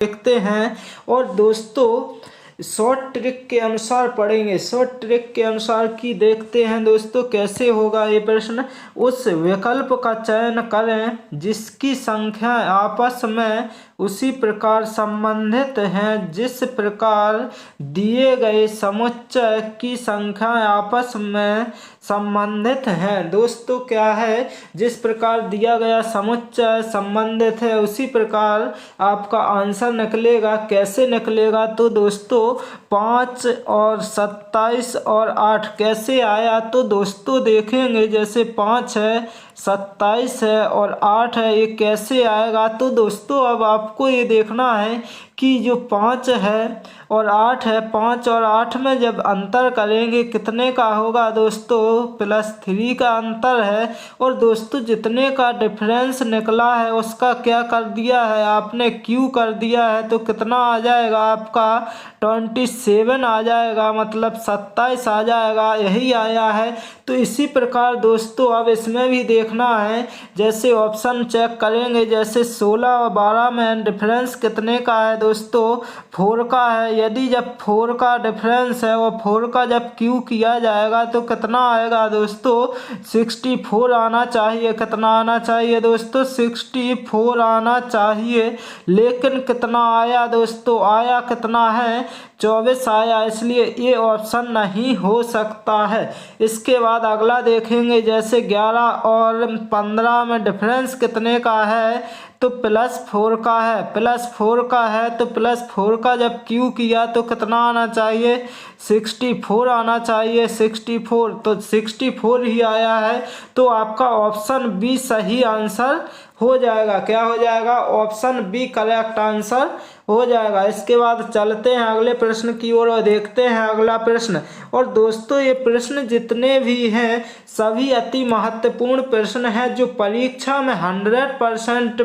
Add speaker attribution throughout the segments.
Speaker 1: देखते हैं और दोस्तों शॉर्ट ट्रिक के अनुसार पढ़ेंगे। शॉर्ट ट्रिक के अनुसार की देखते हैं दोस्तों कैसे होगा ये प्रश्न। उस विकल्प का चयन करें जिसकी संख्या आपस में उसी प्रकार संबंधित हैं जिस प्रकार दिए गए समुच्चय की संख्या आपस में संबंधित हैं। दोस्तों क्या है, जिस प्रकार दिया गया समुच्चय संबंधित है उसी प्रकार आपका आंसर निकलेगा। कैसे निकलेगा, तो दोस्तों 5 और 27 और 8 कैसे आया, तो दोस्तों देखेंगे जैसे 5 है, 27 है और 8 है, ये कैसे आएगा। तो दोस्तों अब आपको ये देखना है कि जो 5 है और 8 है, 5 और 8 में जब अंतर करेंगे कितने का होगा दोस्तों, +3 का अंतर है। और दोस्तों जितने का डिफरेंस निकला है उसका क्या कर दिया है आपने, क्यू कर दिया है, तो कितना आ जाएगा आपका 27 आ जाएगा, मतलब 27 आ जाएगा, यही आया है। तो इसी प्रकार दोस्तों अब इसमें भी देखना है, जैसे ऑप्शन चेक करेंगे, जैसे 16 और 12 में डिफरेंस कितने का है दोस्तों, 4 का है। यदि जब 4 का डिफरेंस है और 4 का जब क्यू किया जाएगा तो कितना आएगा दोस्तों, 64 आना चाहिए। कितना आना चाहिए दोस्तों, 64 आना चाहिए। लेकिन कितना आया दोस्तों, आया कितना है, 24 आया, इसलिए ये ऑप्शन नहीं हो सकता है। इसके बाद अगला देखेंगे, जैसे 11 और 15 में डिफरेंस कितने का है, तो +4 का है। +4 का है तो +4 का जब क्यू किया तो कितना आना चाहिए, 64 आना चाहिए, 64, तो 64 ही आया है। तो आपका ऑप्शन बी सही आंसर हो जाएगा। क्या हो जाएगा, ऑप्शन बी करेक्ट आंसर हो जाएगा। इसके बाद चलते हैं अगले प्रश्न की ओर और देखते हैं अगला प्रश्न। और दोस्तों ये प्रश्न जितने भी हैं सभी अति महत्वपूर्ण प्रश्न हैं जो परीक्षा में 100%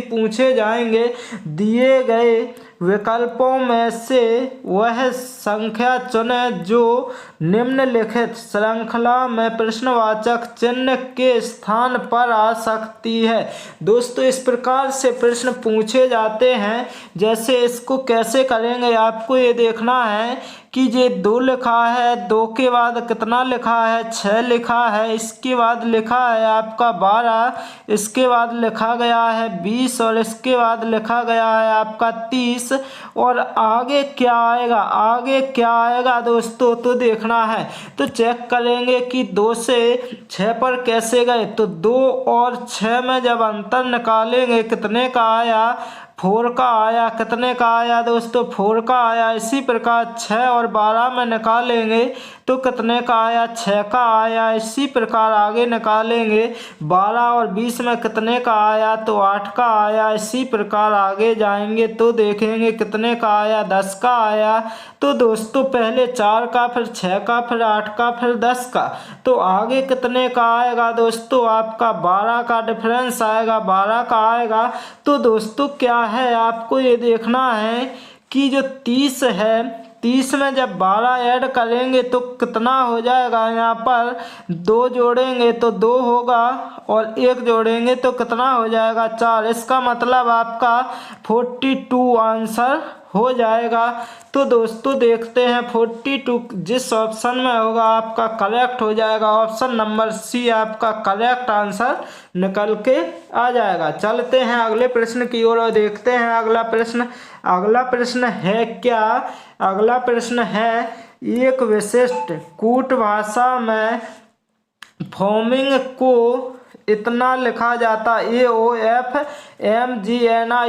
Speaker 1: पूछे जाएंगे। दिए गए विकल्पों में से वह संख्या चुनें जो निम्नलिखित श्रृंखला में प्रश्नवाचक चिन्ह के स्थान पर आ सकती है। दोस्तों इस प्रकार से प्रश्न पूछे जाते हैं। जैसे इसको कैसे करेंगे, आपको ये देखना है कि ये 2 लिखा है, 2 के बाद कितना लिखा है, 6 लिखा है, इसके बाद लिखा है आपका 12, इसके बाद लिखा गया है 20 और इसके बाद लिखा गया है आपका 30। और आगे क्या आएगा, आगे क्या आएगा दोस्तों, तो देखना है। तो चेक करेंगे कि 2 से 6 पर कैसे गए, तो 2 और 6 में जब अंतर निकालेंगे कितने का आया, 4 का आया। कितने का आया दोस्तों, 4 का आया। इसी प्रकार 6 और 12 में निकालेंगे तो कितने का आया, 6 का आया। इसी प्रकार आगे निकालेंगे 12 और 20 में कितने का आया, तो 8 का आया। इसी प्रकार आगे जाएंगे तो देखेंगे कितने का आया, 10 का आया। तो दोस्तों पहले 4 का, फिर 6 का, फिर 8 का, फिर 10 का। तो आगे कितने का आएगा दोस्तों, आपका 12 का डिफरेंस आएगा, 12 का आएगा। तो दोस्तों क्या है, आपको ये देखना है कि जो 30 है, 30 में जब 12 ऐड करेंगे तो कितना हो जाएगा, यहाँ पर 2 जोड़ेंगे तो 2 होगा और 1 जोड़ेंगे तो कितना हो जाएगा, 4। इसका मतलब आपका 42 आंसर हो जाएगा। तो दोस्तों देखते हैं 42 जिस ऑप्शन में होगा आपका करेक्ट हो जाएगा। ऑप्शन नंबर सी आपका करेक्ट आंसर निकल के आ जाएगा। चलते हैं अगले प्रश्न की ओर और देखते हैं अगला प्रश्न। अगला प्रश्न है क्या, अगला प्रश्न है, एक विशिष्ट कूट भाषा में फॉर्मिंग को इतना लिखा जाता, AOFMGNI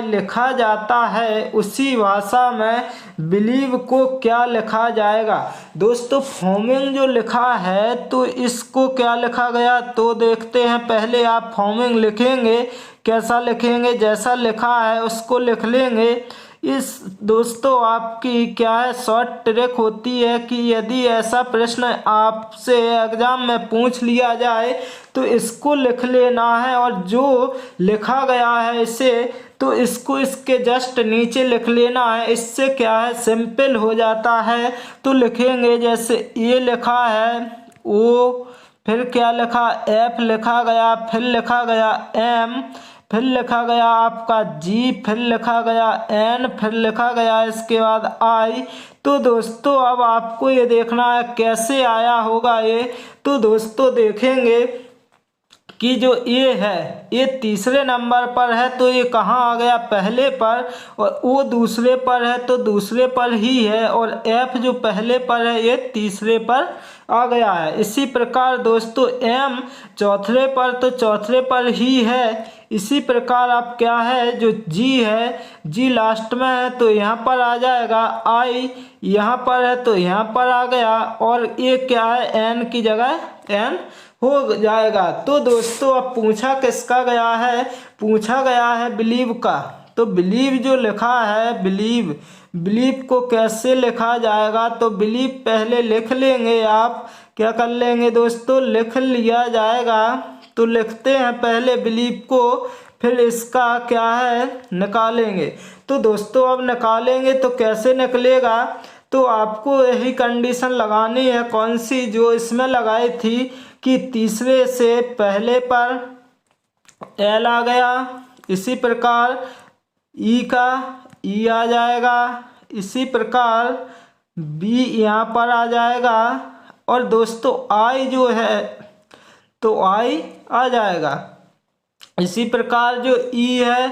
Speaker 1: लिखा जाता है, उसी भाषा में बिलीव को क्या लिखा जाएगा। दोस्तों फॉर्मिंग जो लिखा है तो इसको क्या लिखा गया, तो देखते हैं। पहले आप फॉर्मिंग लिखेंगे, कैसा लिखेंगे, जैसा लिखा है उसको लिख लेंगे। इस दोस्तों आपकी क्या है, शॉर्ट ट्रिक होती है कि यदि ऐसा प्रश्न आपसे एग्जाम में पूछ लिया जाए तो इसको लिख लेना है और जो लिखा गया है इसे, तो इसको इसके जस्ट नीचे लिख लेना है। इससे क्या है, सिंपल हो जाता है। तो लिखेंगे जैसे ये लिखा है O, फिर क्या लिखा, F लिखा गया, फिर लिखा गया M, फिर लिखा गया आपका जी, फिर लिखा गया एन, फिर लिखा गया इसके बाद आई। तो दोस्तों अब आपको ये देखना है कैसे आया होगा ये। तो दोस्तों देखेंगे कि जो ए है ये तीसरे नंबर पर है, तो ये कहाँ आ गया, पहले पर, और ओ दूसरे पर है तो दूसरे पर ही है, और एफ जो पहले पर है ये तीसरे पर आ गया है। इसी प्रकार दोस्तों एम चौथे पर तो चौथे पर ही है। इसी प्रकार अब क्या है, जो जी है, जी लास्ट में है तो यहाँ पर आ जाएगा। आई यहाँ पर है तो यहाँ पर आ गया, और ये क्या है, एन की जगह एन हो जाएगा। तो दोस्तों अब पूछा किसका गया है, पूछा गया है बिलीव का। तो बिलीव जो लिखा है, बिलीव, बिलीव को कैसे लिखा जाएगा, तो बिलीव पहले लिख लेंगे, आप क्या कर लेंगे दोस्तों, लिख लिया जाएगा। तो लिखते हैं पहले बिलीव को, फिर इसका क्या है निकालेंगे। तो दोस्तों अब निकालेंगे तो कैसे निकलेगा, तो आपको यही कंडीशन लगानी है, कौन सी, जो इसमें लगाई थी कि तीसरे से पहले पर एल आ गया, इसी प्रकार ई का ई आ जाएगा, इसी प्रकार बी यहाँ पर आ जाएगा, और दोस्तों आई जो है तो आई आ जाएगा। इसी प्रकार जो ई है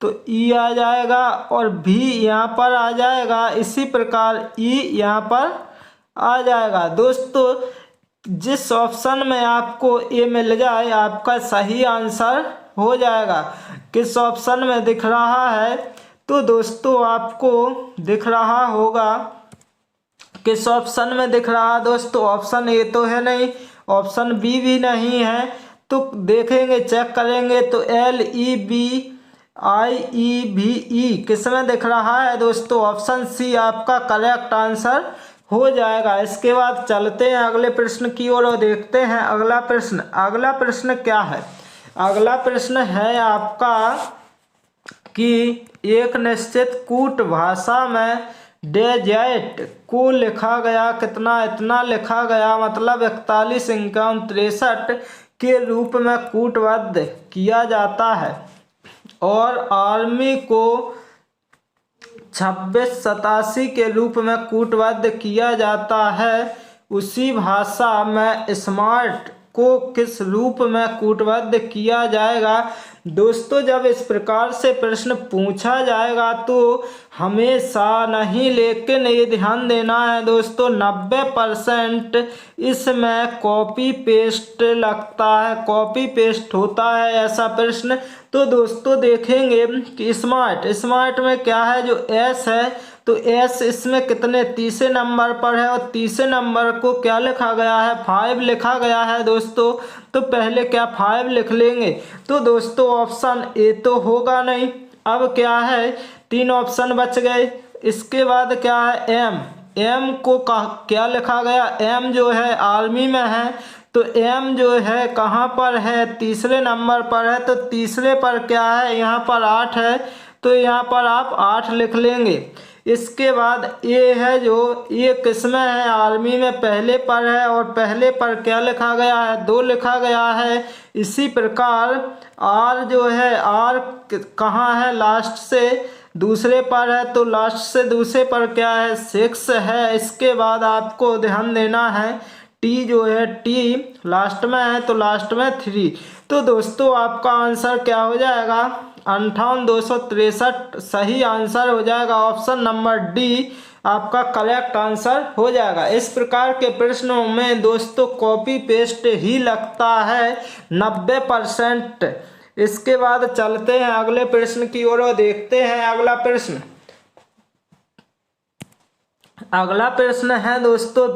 Speaker 1: तो ई आ जाएगा, और भी यहाँ पर आ जाएगा, इसी प्रकार ई यहाँ पर आ जाएगा। दोस्तों जिस ऑप्शन में आपको ए मिल जाए आपका सही आंसर हो जाएगा। किस ऑप्शन में दिख रहा है, तो दोस्तों आपको दिख रहा होगा किस ऑप्शन में दिख रहा है दोस्तों, ऑप्शन ए तो है नहीं, ऑप्शन बी भी नहीं है, तो देखेंगे चेक करेंगे तो एल ई बी आई ई भी ई किस में दिख रहा है दोस्तों, ऑप्शन सी आपका करेक्ट आंसर हो जाएगा। इसके बाद चलते हैं अगले प्रश्न की ओर और देखते हैं अगला प्रश्न। अगला प्रश्न क्या है, अगला प्रश्न है आपका कि एक निश्चित कूट भाषा में डेजर्ट को लिखा गया कितना, इतना लिखा गया, मतलब 41, 51, 63 के रूप में कूटबद्ध किया जाता है, और आर्मी को 26, 87 के रूप में कूटबद्ध किया जाता है। उसी भाषा में स्मार्ट को किस रूप में कूटबद्ध किया जाएगा। दोस्तों जब इस प्रकार से प्रश्न पूछा जाएगा तो हमेशा नहीं, लेकिन ये ध्यान देना है दोस्तों 90% इसमें कॉपी पेस्ट लगता है, कॉपी पेस्ट होता है ऐसा प्रश्न। तो दोस्तों देखेंगे कि स्मार्ट में क्या है, जो एस है तो एस इसमें कितने, तीसरे नंबर पर है, और तीसरे नंबर को क्या लिखा गया है, 5 लिखा गया है दोस्तों। तो पहले क्या 5 लिख लेंगे। तो दोस्तों ऑप्शन ए तो होगा नहीं, अब क्या है 3 ऑप्शन बच गए। इसके बाद क्या है एम को क्या लिखा गया, एम जो है आर्मी में है, तो एम जो है कहाँ पर है, तीसरे नंबर पर है, तो तीसरे पर क्या है, यहाँ पर 8 है, तो यहाँ पर आप 8 लिख लेंगे। इसके बाद ए है, जो ये किसमें है, आर्मी में पहले पर है, और पहले पर क्या लिखा गया है, 2 लिखा गया है। इसी प्रकार आर जो है, आर कहाँ है, लास्ट से दूसरे पर है, तो लास्ट से दूसरे पर क्या है, 6 है। इसके बाद आपको ध्यान देना है टी जो है, टी लास्ट में है तो लास्ट में 3। तो दोस्तों आपका आंसर क्या हो जाएगा, 58,263 सही आंसर हो जाएगा। ऑप्शन नंबर डी आपका करेक्ट आंसर हो जाएगा। इस प्रकार के प्रश्नों में दोस्तों कॉपी पेस्ट ही लगता है 90%। इसके बाद चलते हैं अगले प्रश्न की ओर और देखते हैं अगला प्रश्न। अगला प्रश्न है दोस्तों,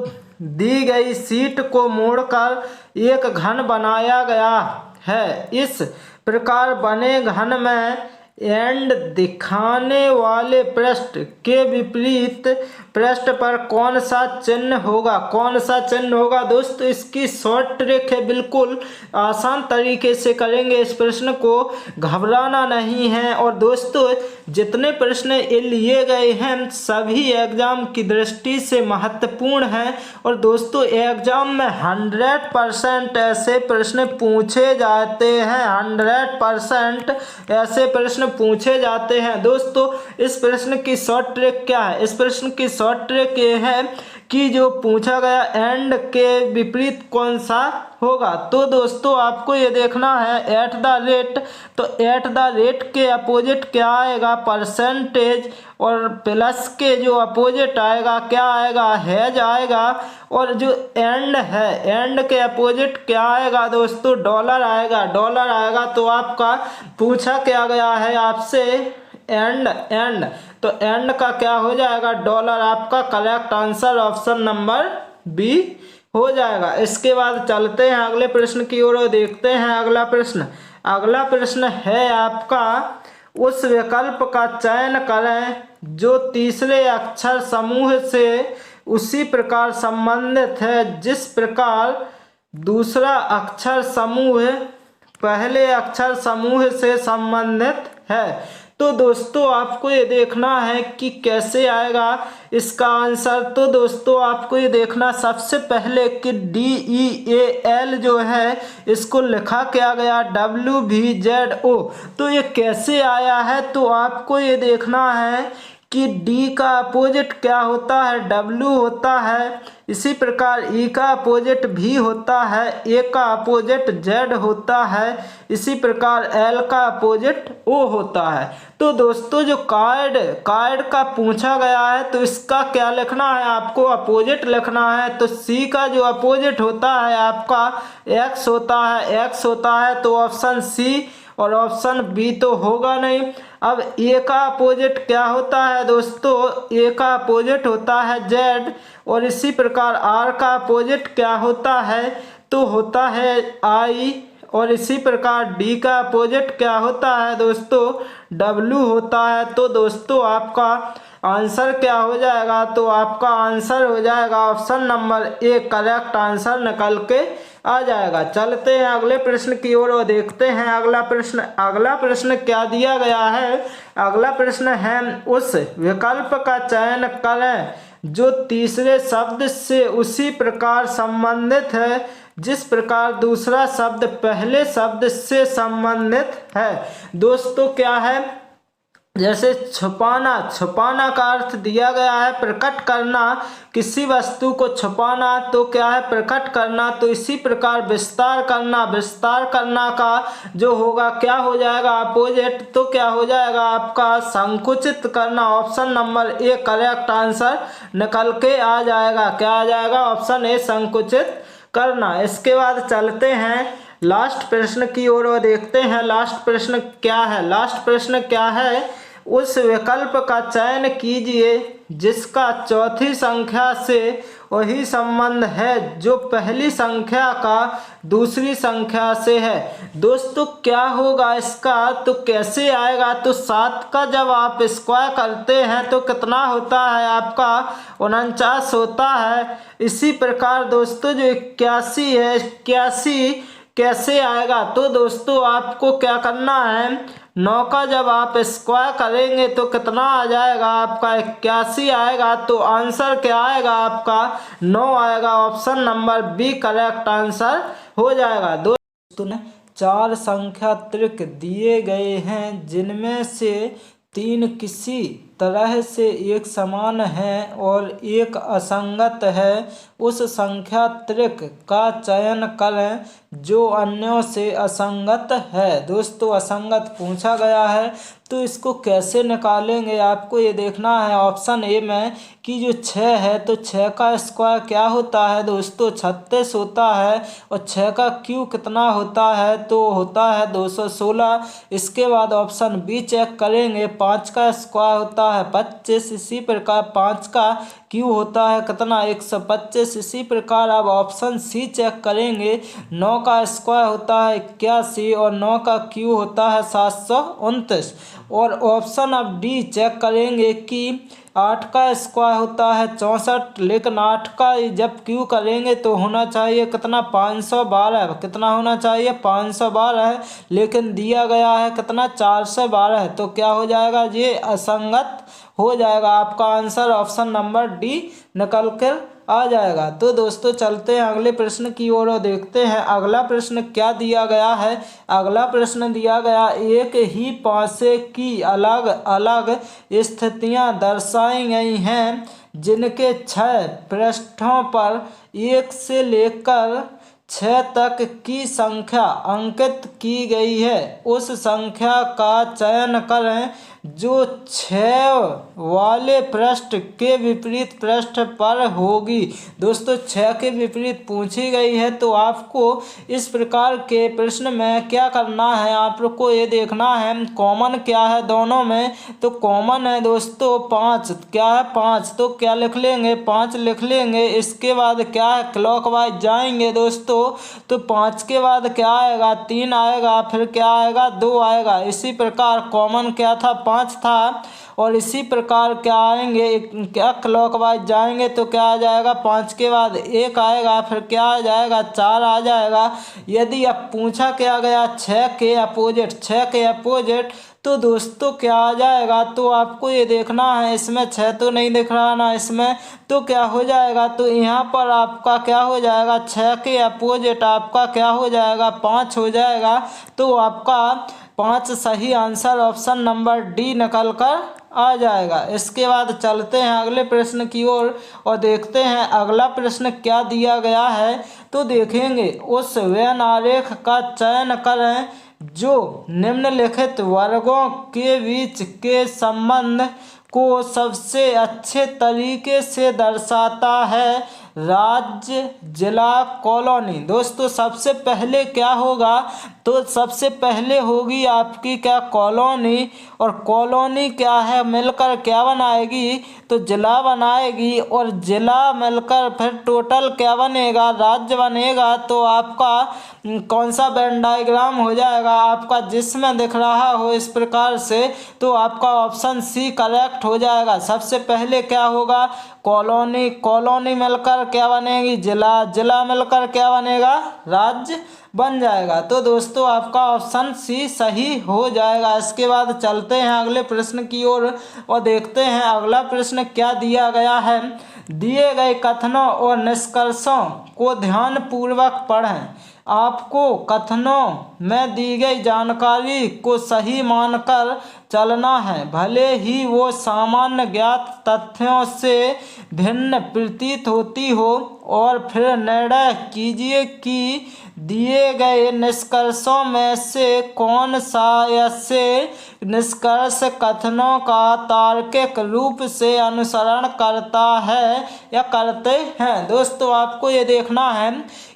Speaker 1: दी गई शीट को मोड़कर एक घन बनाया गया है। इस प्रकार बने घन में एंड दिखाने वाले पृष्ठ के विपरीत पृष्ठ पर कौन सा चिन्ह होगा, कौन सा चिन्ह होगा। दोस्तों इसकी शॉर्ट ट्रिक है, बिल्कुल आसान तरीके से करेंगे इस प्रश्न को, घबराना नहीं है। और दोस्तों जितने प्रश्न ये लिए गए हैं सभी एग्जाम की दृष्टि से महत्वपूर्ण हैं और दोस्तों एग्जाम में 100% ऐसे प्रश्न पूछे जाते हैं, 100% ऐसे प्रश्न पूछे जाते हैं। दोस्तों इस प्रश्न की शॉर्ट ट्रिक क्या है? इस प्रश्न की शॉर्ट ट्रिक ये है कि जो पूछा गया एंड के विपरीत कौन सा होगा। तो दोस्तों आपको ये देखना है एट द रेट, तो एट द रेट के अपोजिट क्या आएगा? परसेंटेज, और प्लस के जो अपोजिट आएगा क्या आएगा? हैज आएगा। और जो एंड है, एंड के अपोजिट क्या आएगा दोस्तों? डॉलर आएगा, डॉलर आएगा। तो आपका पूछा क्या गया है आपसे? एंड, एंड, तो एंड का क्या हो जाएगा? डॉलर। आपका correct answer option number B हो जाएगा। इसके बाद चलते हैं अगले प्रश्न की ओर और देखते हैं अगला प्रश्न। अगला प्रश्न है आपका, उस विकल्प का चयन करें जो तीसरे अक्षर समूह से उसी प्रकार संबंधित है जिस प्रकार दूसरा अक्षर समूह पहले अक्षर समूह से संबंधित है। तो दोस्तों आपको ये देखना है कि कैसे आएगा इसका आंसर। तो दोस्तों आपको ये देखना सबसे पहले कि DEAL जो है इसको लिखा क्या गया? WVZO। तो ये कैसे आया है? तो आपको ये देखना है कि डी का अपोजिट क्या होता है? W होता है। इसी प्रकार ई का अपोजिट भी होता है, ए का अपोजिट Z होता है। इसी प्रकार एल का अपोजिट O होता है। तो दोस्तों जो कार्ड का पूछा गया है तो इसका क्या लिखना है? आपको अपोजिट लिखना है। तो सी का जो अपोजिट होता है आपका X होता है, X होता है। तो ऑप्शन सी और ऑप्शन बी तो होगा नहीं। अब ए का अपोजिट क्या होता है दोस्तों? ए का अपोजिट होता है Z, और इसी प्रकार आर का अपोजिट क्या होता है? तो होता है I, और इसी प्रकार डी का अपोजिट क्या होता है दोस्तों? W होता है। तो दोस्तों आपका आंसर क्या हो जाएगा? तो आपका आंसर हो जाएगा option number A, correct answer निकल के आ जाएगा। चलते हैं अगले प्रश्न की ओर और देखते हैं अगला प्रश्न। अगला प्रश्न क्या दिया गया है? अगला प्रश्न है, उस विकल्प का चयन करें जो तीसरे शब्द से उसी प्रकार संबंधित है जिस प्रकार दूसरा शब्द पहले शब्द से संबंधित है। दोस्तों क्या है? जैसे छुपाना, छुपाना का अर्थ दिया गया है प्रकट करना, किसी वस्तु को छुपाना तो क्या है? प्रकट करना। तो इसी प्रकार विस्तार करना, विस्तार करना का जो होगा क्या हो जाएगा? अपोजिट। तो क्या हो जाएगा आपका? संकुचित करना। Option number A correct answer निकल के आ जाएगा। क्या आ जाएगा? ऑप्शन ए, संकुचित करना। इसके बाद चलते हैं लास्ट प्रश्न की ओर और देखते हैं लास्ट प्रश्न क्या है। लास्ट प्रश्न क्या है? उस विकल्प का चयन कीजिए जिसका चौथी संख्या से वही संबंध है जो पहली संख्या का दूसरी संख्या से है। दोस्तों क्या होगा इसका? तो कैसे आएगा? तो 7 का जब आप स्क्वायर करते हैं तो कितना होता है आपका? 49 होता है। इसी प्रकार दोस्तों जो 81 है, 81 कैसे आएगा? तो दोस्तों आपको क्या करना है? 9 का जब आप स्क्वायर करेंगे तो कितना आ जाएगा आपका? 81 आएगा। तो आंसर क्या आएगा आपका? 9 आएगा। Option number B correct answer हो जाएगा। दोस्तों ने 4 संख्या त्रिक दिए गए हैं जिनमें से 3 किसी तरह से एक समान है और एक असंगत है। उस संख्या त्रिक का चयन करें जो अन्यों से असंगत है। दोस्तों असंगत पूछा गया है तो इसको कैसे निकालेंगे आपको ये देखना है। ऑप्शन ए में कि जो 6 है तो 6 का स्क्वायर क्या होता है दोस्तों? 36 होता है। और 6 का क्यूब कितना होता है? तो होता है 216। इसके बाद ऑप्शन बी चेक करेंगे, 5 का स्क्वायर होता है 25। इसी प्रकार 5 का क्यूब होता है कितना? 125। इसी प्रकार अब ऑप्शन सी चेक करेंगे, 9 का स्क्वायर होता है 81 और 9 का क्यूब होता है 729। और ऑप्शन अब डी चेक करेंगे कि 8 का स्क्वायर होता है 64, लेकिन 8 का जब क्यू करेंगे तो होना चाहिए कितना 512, कितना होना चाहिए 512, लेकिन दिया गया है कितना 412, तो क्या हो जाएगा ये असंगत हो जाएगा। आपका आंसर ऑप्शन नंबर डी निकल कर आ जाएगा। तो दोस्तों चलते हैं अगले प्रश्न की ओर और देखते हैं अगला प्रश्न क्या दिया गया है। अगला प्रश्न दिया गया, एक ही पासे की अलग अलग स्थितियां दर्शाई गई हैं जिनके 6 पृष्ठों पर 1 से लेकर 6 तक की संख्या अंकित की गई है। उस संख्या का चयन करें जो 6 वाले पृष्ठ के विपरीत पृष्ठ पर होगी। दोस्तों 6 के विपरीत पूछी गई है, तो आपको इस प्रकार के प्रश्न में क्या करना है, आपको ये देखना है कॉमन क्या है दोनों में। तो कॉमन है दोस्तों 5, क्या है 5, तो क्या लिख लेंगे 5 लिख लेंगे। इसके बाद क्या है क्लॉकवाइज जाएंगे दोस्तों, तो 5 के बाद क्या आएगा 3 आएगा, फिर क्या आएगा 2 आएगा। इसी प्रकार कॉमन क्या था 5 था, और इसी प्रकार क्या आएंगे क्या क्लॉकवाइज जाएंगे तो क्या आ जाएगा 5 के बाद 1 आएगा, फिर क्या आ जाएगा 4 आ जाएगा। यदि अब पूछा क्या गया 6 के अपोजिट, 6 के अपोजिट, तो दोस्तों क्या आ जाएगा, तो आपको ये देखना है इसमें 6 तो नहीं दिख रहा ना इसमें, तो क्या हो जाएगा, तो यहाँ पर आपका क्या हो जाएगा 6 के अपोजिट आपका क्या हो जाएगा 5 हो जाएगा। तो आपका 5 सही आंसर ऑप्शन नंबर डी निकल कर आ जाएगा। इसके बाद चलते हैं अगले प्रश्न की ओर और देखते हैं अगला प्रश्न क्या दिया गया है। तो देखेंगे उस वेन आरेख का चयन करें जो निम्नलिखित वर्गों के बीच के संबंध को सबसे अच्छे तरीके से दर्शाता है। राज्य, जिला, कॉलोनी। दोस्तों सबसे पहले क्या होगा, तो सबसे पहले होगी आपकी क्या कॉलोनी, और कॉलोनी क्या है मिलकर क्या बनाएगी, तो जिला बनाएगी, और जिला मिलकर फिर टोटल क्या बनेगा राज्य बनेगा। तो आपका कौन सा वेन डायग्राम हो जाएगा आपका जिसमें दिख रहा हो इस प्रकार से, तो आपका ऑप्शन सी करेक्ट हो जाएगा। सबसे पहले क्या होगा कॉलोनी, कॉलोनी मिलकर क्या बनेगी जिला, जिला मिलकर क्या बनेगा राज्य बन जाएगा। तो दोस्तों आपका ऑप्शन सी सही हो जाएगा। इसके बाद चलते हैं अगले प्रश्न की ओर और देखते हैं अगला प्रश्न क्या दिया गया है। दिए गए कथनों और निष्कर्षों को ध्यानपूर्वक पढ़ें। आपको कथनों में दी गई जानकारी को सही मानकर चलना है, भले ही वो सामान्य ज्ञात तथ्यों से भिन्न प्रतीत होती हो, और फिर निर्णय कीजिए कि दिए गए निष्कर्षों में से कौन सा ऐसे निष्कर्ष कथनों का तार्किक रूप से अनुसरण करता है या करते हैं। दोस्तों आपको ये देखना है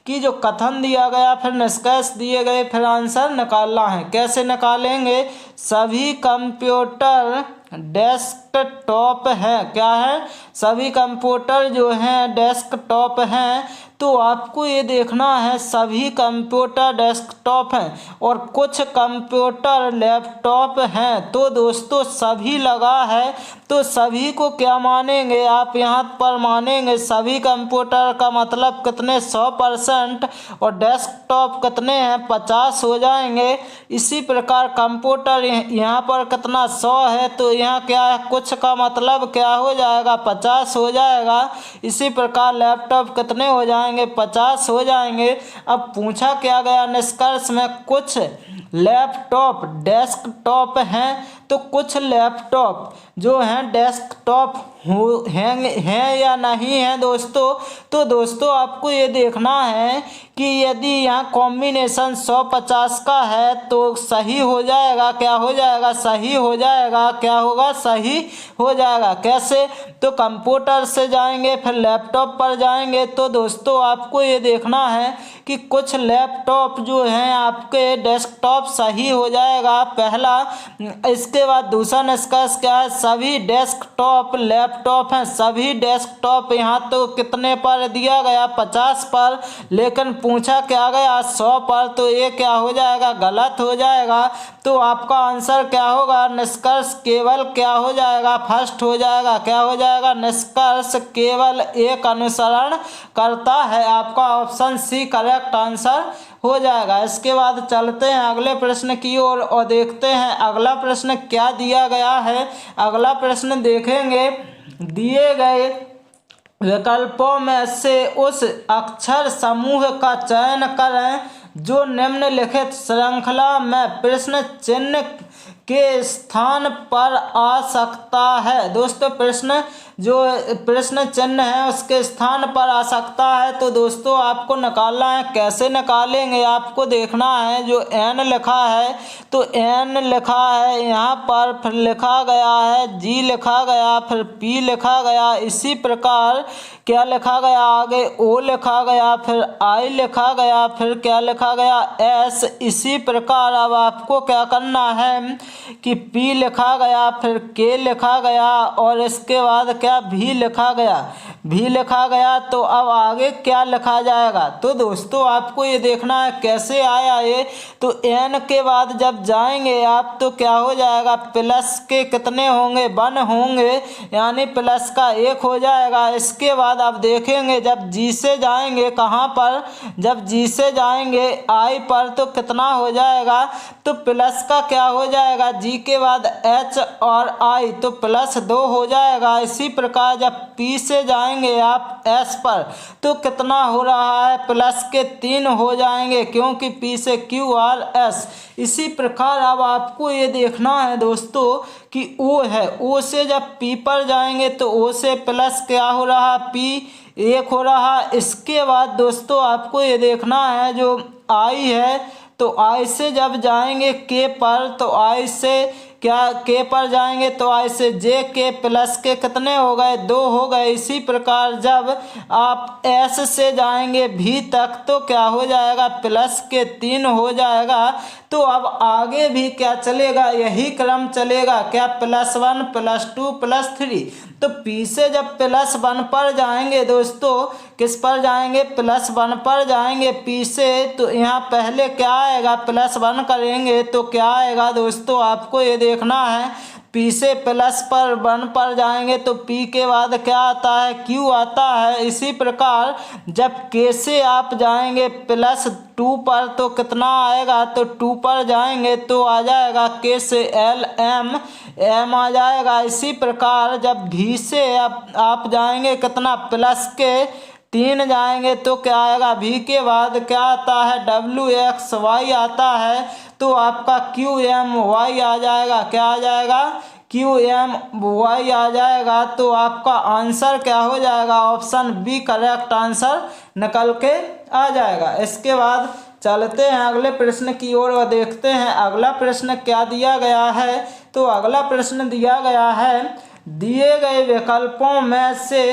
Speaker 1: कि जो कथन दिया गया फिर निष्कर्ष दिए गए फिर आंसर निकालना है। कैसे निकालेंगे, सभी कंप्यूटर डेस्कटॉप है, क्या है सभी कंप्यूटर जो हैं डेस्कटॉप हैं, तो आपको ये देखना है सभी कंप्यूटर डेस्कटॉप हैं और कुछ कंप्यूटर लैपटॉप हैं। तो दोस्तों सभी लगा है तो सभी को क्या मानेंगे आप यहाँ पर मानेंगे सभी कंप्यूटर का मतलब कितने 100% और डेस्कटॉप कितने हैं 50 हो जाएंगे। इसी प्रकार कंप्यूटर यहाँ पर कितना 100 है तो यहाँ क्या है कुछ का मतलब क्या हो जाएगा 50 हो जाएगा। इसी प्रकार लैपटॉप कितने हो जाएंगे 50 हो जाएंगे। अब पूछा क्या गया निष्कर्ष में कुछ लैपटॉप डेस्कटॉप हैं तो कुछ लैपटॉप जो हैं डेस्कटॉप हैं या नहीं हैं दोस्तों। तो दोस्तों आपको ये देखना है कि यदि यहाँ कॉम्बिनेशन 100-50 का है तो सही हो जाएगा, क्या हो जाएगा सही हो जाएगा, क्या होगा सही हो जाएगा। कैसे, तो कंप्यूटर से जाएंगे फिर लैपटॉप पर जाएंगे। तो दोस्तों आपको ये देखना है कि कुछ लैपटॉप जो हैं आपके डेस्कटॉप सही हो जाएगा, पहला। इसके बाद दूसरा निष्कर्ष क्या है, सभी डेस्कटॉप लैपटॉप हैं, सभी डेस्कटॉप यहाँ तो कितने पर दिया गया 50 पर, लेकिन पूछा क्या गया 100 पर, तो ये क्या हो जाएगा, गलत हो जाएगा। तो आपका आंसर क्या होगा, निष्कर्ष केवल क्या हो जाएगा, फर्स्ट हो जाएगा। क्या हो जाएगा, निष्कर्ष केवल एक अनुसरण करता है। आपका ऑप्शन सी करेक्ट आंसर हो जाएगा। इसके बाद चलते हैं अगले प्रश्न की ओर और देखते हैं अगला प्रश्न क्या दिया गया है। अगला प्रश्न देखेंगे, दिए गए विकल्पों में से उस अक्षर समूह का चयन करें जो निम्नलिखित श्रृंखला में प्रश्न चिन्ह के स्थान पर आ सकता है। दोस्तों प्रश्न चिन्ह है उसके स्थान पर आ सकता है। तो दोस्तों आपको निकालना है, कैसे निकालेंगे आपको देखना है। जो एन लिखा है तो एन लिखा है यहाँ पर, फिर लिखा गया है जी लिखा गया, फिर पी लिखा गया, इसी प्रकार क्या लिखा गया आगे, ओ लिखा गया, फिर आई लिखा गया, फिर क्या लिखा गया एस। इसी प्रकार अब आपको क्या करना है कि पी लिखा गया, फिर के लिखा गया और इसके बाद क्या भी लिखा गया, भी लिखा गया। तो अब आगे क्या लिखा जाएगा, तो दोस्तों आपको ये देखना है कैसे आया ये। तो एन के बाद जब जाएंगे आप तो क्या हो जाएगा, प्लस के कितने होंगे 1 होंगे, यानी प्लस का 1 हो जाएगा। इसके बाद आप देखेंगे जब जी से जाएंगे कहाँ पर, जब जी से जाएंगे आई पर तो कितना हो जाएगा, तो प्लस का क्या हो जाएगा, जी के बाद एच और आई तो +2 हो जाएगा। इसी प्रकार जब पी से जाएंगे आप एस पर तो कितना हो रहा है, प्लस के 3 हो जाएंगे क्योंकि पी से क्यू आर एस। इसी प्रकार अब आपको ये देखना है दोस्तों कि ओ है, ओ से जब पी पर जाएंगे तो ओ से प्लस क्या हो रहा, पी 1 हो रहा। इसके बाद दोस्तों आपको ये देखना है जो आई है तो आई से जब जाएंगे के पर तो आई से क्या के पर जाएंगे तो आई से जे के प्लस के कितने हो गए 2 हो गए। इसी प्रकार जब आप एस से जाएंगे भी तक तो क्या हो जाएगा, प्लस के 3 हो जाएगा। तो अब आगे भी क्या चलेगा, यही क्रम चलेगा, क्या +1 +2 +3। तो पी से जब +1 पर जाएंगे दोस्तों, किस पर जाएंगे, +1 पर जाएंगे पी से, तो यहाँ पहले क्या आएगा, +1 करेंगे तो क्या आएगा दोस्तों आपको ये देखना है। पी से +1 पर जाएंगे तो पी के बाद क्या आता है, क्यू आता है। इसी प्रकार जब के से आप जाएंगे +2 पर तो कितना आएगा, तो 2 पर जाएंगे तो आ जाएगा के से एल एम आ जाएगा। इसी प्रकार जब भी से आप जाएंगे कितना, प्लस के 3 जाएंगे तो क्या आएगा, भी के बाद क्या आता है, WXY आता है तो आपका QMY आ जाएगा। क्या आ जाएगा, QMY आ जाएगा। तो आपका आंसर क्या हो जाएगा, ऑप्शन बी करेक्ट आंसर निकल के आ जाएगा। इसके बाद चलते हैं अगले प्रश्न की ओर और देखते हैं अगला प्रश्न क्या दिया गया है। तो अगला प्रश्न दिया गया है, दिए गए विकल्पों में से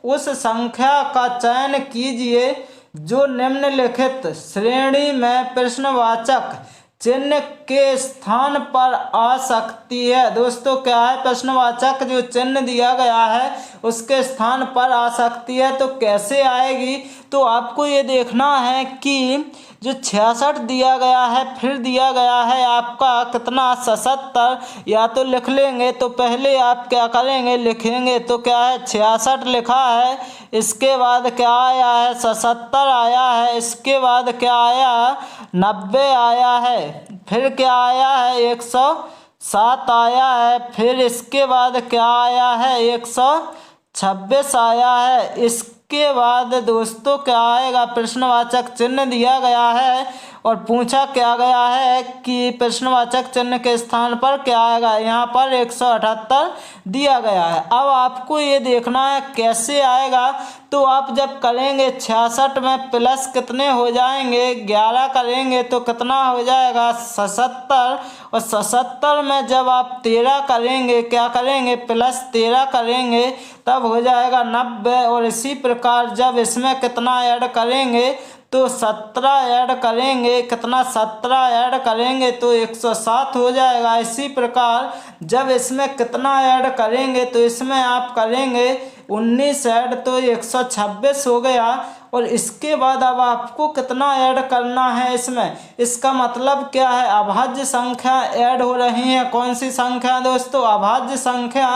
Speaker 1: उस संख्या का चयन कीजिए जो निम्नलिखित श्रेणी में प्रश्नवाचक चिन्ह के स्थान पर आ सकती है। दोस्तों क्या है, प्रश्नवाचक जो चिन्ह दिया गया है उसके स्थान पर आ सकती है। तो कैसे आएगी, तो आपको ये देखना है कि जो 66 दिया गया है, फिर दिया गया है आपका कितना 77, या तो लिख लेंगे तो पहले आप क्या करेंगे, लिखेंगे तो क्या है 66 लिखा है, इसके बाद क्या आया है 77 आया है, इसके बाद क्या आया 90 आया है, फिर क्या आया है 107 आया है, फिर इसके बाद क्या आया है 126 आया है। इसके बाद दोस्तों क्या आएगा, प्रश्नवाचक चिन्ह दिया गया है और पूछा क्या गया है कि प्रश्नवाचक चिन्ह के स्थान पर क्या आएगा, यहाँ पर 178 दिया गया है। अब आपको ये देखना है कैसे आएगा। तो आप जब करेंगे 66 में प्लस कितने हो जाएंगे, 11 करेंगे तो कितना हो जाएगा 77, और 77 में जब आप 13 करेंगे, क्या करेंगे +13 करेंगे तब हो जाएगा 90, और इसी प्रकार जब इसमें कितना ऐड करेंगे तो 17 ऐड करेंगे, कितना 17 ऐड करेंगे तो 107 हो जाएगा। इसी प्रकार जब इसमें कितना ऐड करेंगे तो इसमें आप करेंगे 19 ऐड तो 126 हो गया। और इसके बाद अब आपको कितना ऐड करना है इसमें, इसका मतलब क्या है, अभाज्य संख्या ऐड हो रही है। कौन सी संख्या दोस्तों, अभाज्य संख्या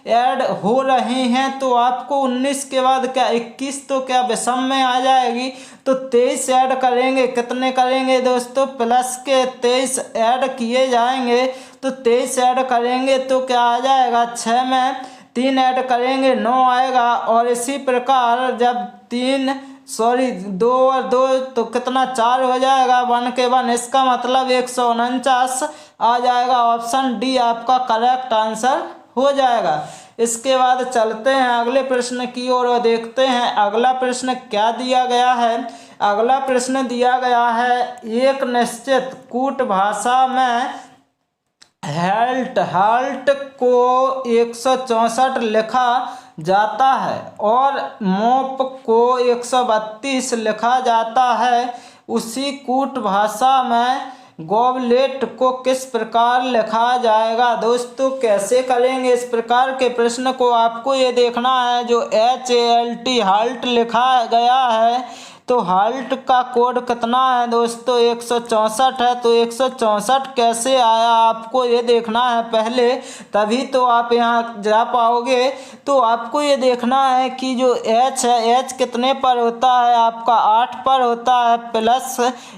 Speaker 1: ऐड हो रही हैं। तो आपको 19 के बाद क्या 21 तो क्या विषम में आ जाएगी, तो 23 ऐड करेंगे। कितने करेंगे दोस्तों, प्लस के 23 ऐड किए जाएंगे। तो 23 ऐड करेंगे तो क्या आ जाएगा, 6 में 3 ऐड करेंगे 9 आएगा। और इसी प्रकार जब 2 और 2 तो कितना 4 हो जाएगा, 1 के 1, इसका मतलब 149 आ जाएगा। ऑप्शन डी आपका करेक्ट आंसर हो जाएगा। इसके बाद चलते हैं अगले प्रश्न की ओर और देखते हैं अगला प्रश्न क्या दिया गया है। अगला प्रश्न दिया गया है, एक निश्चित कूट भाषा में हाल्ट को 164 लिखा जाता है और मोप को 132 लिखा जाता है। उसी कूट भाषा में गॉबलेट को किस प्रकार लिखा जाएगा। दोस्तों कैसे करेंगे इस प्रकार के प्रश्न को, आपको ये देखना है जो HALT हाल्ट लिखा गया है तो हाल्ट का कोड कितना है दोस्तों, 164 है। तो 164 कैसे आया आपको ये देखना है पहले, तभी तो आप यहाँ जा पाओगे। तो आपको ये देखना है कि जो H है, H कितने पर होता है आपका 8 पर होता है, प्लस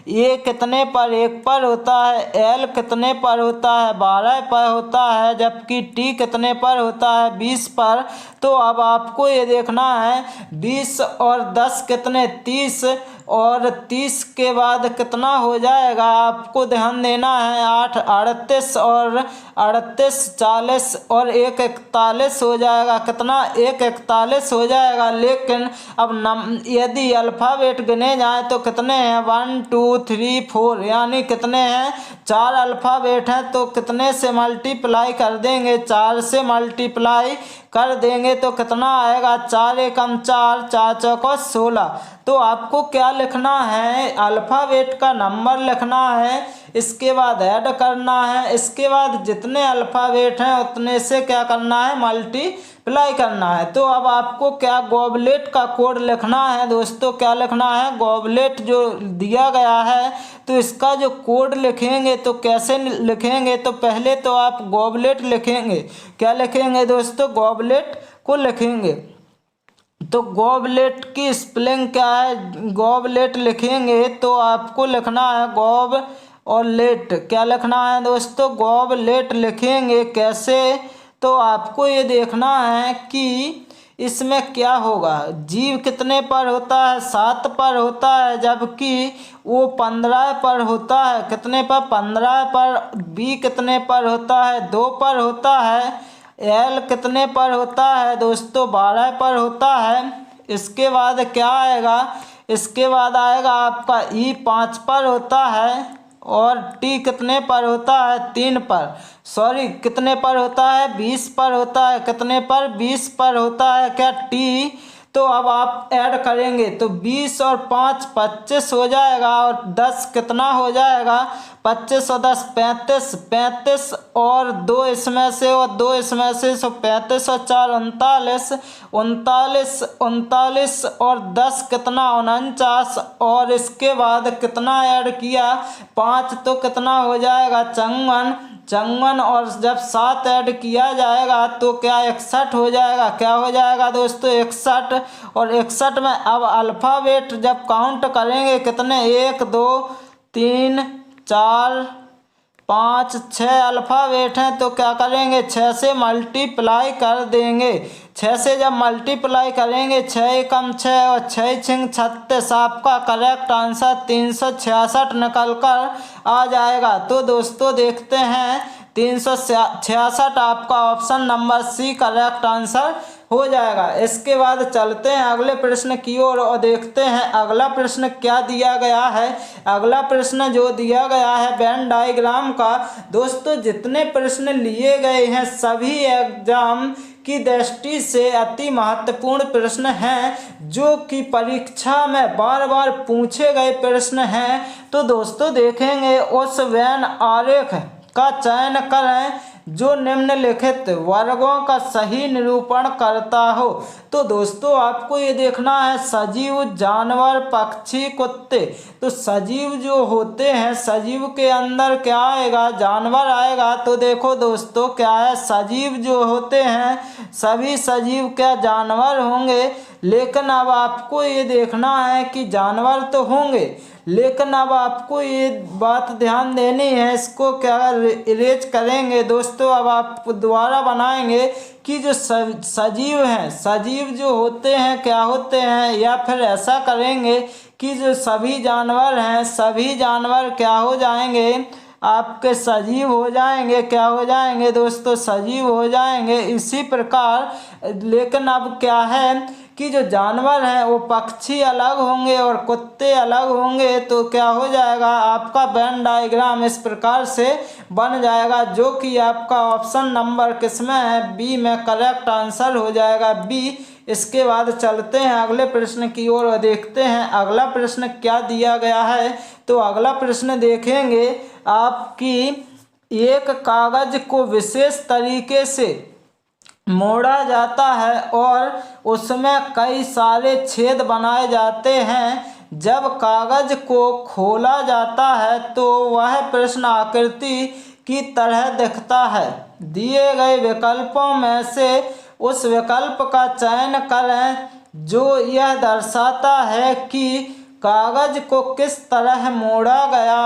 Speaker 1: ये कितने पर 1 पर होता है, L कितने पर होता है 12 पर होता है, जबकि T कितने पर होता है 20 पर। तो अब आपको ये देखना है 20 और 10 कितने 30, और 30 के बाद कितना हो जाएगा आपको ध्यान देना है 8 38 और 38 40 और 1 41 हो जाएगा। कितना 1 41 हो जाएगा। लेकिन अब यदि अल्फ़ाबेट गिने जाए तो कितने हैं 1 2 3 4, यानी कितने हैं 4 अल्फ़ाबेट हैं। तो कितने से मल्टीप्लाई कर देंगे, 4 से मल्टीप्लाई कर देंगे तो कितना आएगा 4 एकम 4, 4 चौको 16। तो आपको क्या लिखना है, अल्फ़ाबेट का नंबर लिखना है, इसके बाद ऐड करना है, इसके बाद जितने अल्फ़ाबेट हैं उतने से क्या करना है मल्टीप्लाई करना है। तो अब आपको क्या गॉबलेट का कोड लिखना है दोस्तों, क्या लिखना है गॉबलेट जो दिया गया है तो इसका जो कोड लिखेंगे तो कैसे लिखेंगे, तो पहले तो आप गॉबलेट लिखेंगे, क्या लिखेंगे दोस्तों गॉबलेट को लिखेंगे। तो गॉबलेट की स्पेलिंग क्या है, गॉबलेट लिखेंगे तो आपको लिखना है गॉब और लेट, क्या लिखना है दोस्तों गॉबलेट लिखेंगे। कैसे, तो आपको ये देखना है कि इसमें क्या होगा, जीव कितने पर होता है 7 पर होता है, जबकि वो 15 पर होता है, कितने पर 15 पर। बी कितने पर होता है 2 पर होता है। एल कितने पर होता है दोस्तों 12 पर होता है। इसके बाद क्या आएगा, इसके बाद आएगा आपका ई 5 पर होता है और टी कितने पर होता है 3 पर, सॉरी कितने पर होता है 20 पर होता है, कितने पर 20 पर होता है क्या टी। तो अब आप ऐड करेंगे तो 20 और 5 25 हो जाएगा और 10 कितना हो जाएगा 25 और 10 35, 35 और 2 इसमें से और 2 इसमें से 35 और 4 39, 39 39 और 10 कितना 49 और इसके बाद कितना ऐड किया 5 तो कितना हो जाएगा 54 और जब 7 ऐड किया जाएगा तो क्या 61 हो जाएगा, क्या हो जाएगा दोस्तों 61। और 61 में अब अल्फ़ाबेट जब काउंट करेंगे कितने 1 2 3 4 5 6 अल्फ़ाबेट हैं तो क्या करेंगे 6 से मल्टीप्लाई कर देंगे। 6 से जब मल्टीप्लाई करेंगे 6 एकम 6 और 6 छिंग 36, आपका करेक्ट आंसर 366 निकल कर आ जाएगा। तो दोस्तों देखते हैं 366 आपका option number C correct answer हो जाएगा। इसके बाद चलते हैं अगले प्रश्न की ओर और देखते हैं अगला प्रश्न क्या दिया गया है। अगला प्रश्न जो दिया गया है वेन डायग्राम का, दोस्तों जितने प्रश्न लिए गए हैं सभी एग्जाम की दृष्टि से अति महत्वपूर्ण प्रश्न हैं, जो कि परीक्षा में बार बार पूछे गए प्रश्न हैं। तो दोस्तों देखेंगे उस वेन आरेख का चयन करें जो निम्नलिखित वर्गों का सही निरूपण करता हो। तो दोस्तों आपको ये देखना है सजीव, जानवर, पक्षी, कुत्ते। तो सजीव जो होते हैं, सजीव के अंदर क्या आएगा, जानवर आएगा। तो देखो दोस्तों क्या है, सजीव जो होते हैं सभी सजीव क्या जानवर होंगे। लेकिन अब आपको ये देखना है कि जानवर तो होंगे, लेकिन अब आपको ये बात ध्यान देनी है, इसको क्या इरेज करेंगे दोस्तों। अब आप दोबारा बनाएंगे कि जो सजीव हैं, सजीव जो होते हैं क्या होते हैं, या फिर ऐसा करेंगे कि जो सभी जानवर हैं, सभी जानवर क्या हो जाएंगे, आपके सजीव हो जाएंगे। क्या हो जाएंगे दोस्तों, सजीव हो जाएंगे। इसी प्रकार लेकिन अब क्या है कि जो जानवर हैं वो पक्षी अलग होंगे और कुत्ते अलग होंगे। तो क्या हो जाएगा, आपका वेन डायग्राम इस प्रकार से बन जाएगा, जो कि आपका ऑप्शन नंबर किसमें है, बी में करेक्ट आंसर हो जाएगा, बी। इसके बाद चलते हैं अगले प्रश्न की ओर और देखते हैं अगला प्रश्न क्या दिया गया है। तो अगला प्रश्न देखेंगे आपकी, एक कागज को विशेष तरीके से मोड़ा जाता है और उसमें कई सारे छेद बनाए जाते हैं। जब कागज को खोला जाता है तो वह प्रश्न आकृति की तरह दिखता है। दिए गए विकल्पों में से उस विकल्प का चयन करें जो यह दर्शाता है कि कागज को किस तरह मोड़ा गया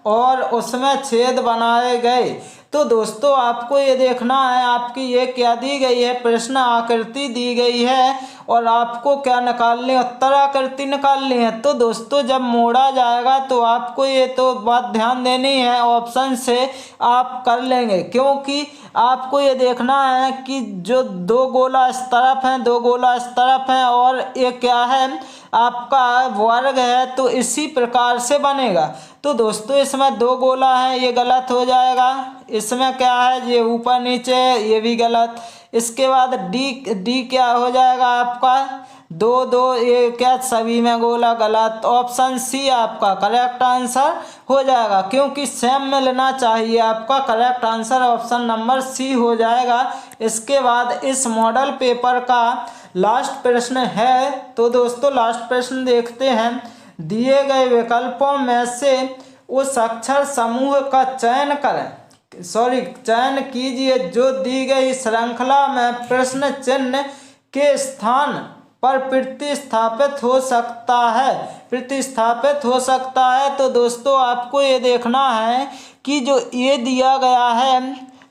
Speaker 1: और उसमें छेद बनाए गए। तो दोस्तों आपको ये देखना है, आपकी ये क्या दी गई है, प्रश्न आकृति दी गई है और आपको क्या निकालनी है, उत्तर आकृति निकालनी है। तो दोस्तों जब मोड़ा जाएगा तो आपको ये तो बात ध्यान देनी है, ऑप्शन से आप कर लेंगे, क्योंकि आपको ये देखना है कि जो दो गोला इस तरफ है, दो गोला इस तरफ है और ये क्या है आपका वर्ग है, तो इसी प्रकार से बनेगा। तो दोस्तों इसमें दो गोला है, ये गलत हो जाएगा। इसमें क्या है, ये ऊपर नीचे, ये भी गलत। इसके बाद डी क्या हो जाएगा आपका, दो दो, ये क्या सभी में गोला, गलत। ऑप्शन सी आपका करेक्ट आंसर हो जाएगा, क्योंकि सेम मिलना चाहिए। आपका correct answer option number C हो जाएगा। इसके बाद इस मॉडल पेपर का लास्ट प्रश्न है। तो दोस्तों लास्ट प्रश्न देखते हैं, दिए गए विकल्पों में से उस अक्षर समूह का चयन चयन कीजिए जो दी गई श्रृंखला में प्रश्न चिन्ह के स्थान पर प्रतिस्थापित हो सकता है। तो दोस्तों आपको ये देखना है कि जो ये दिया गया है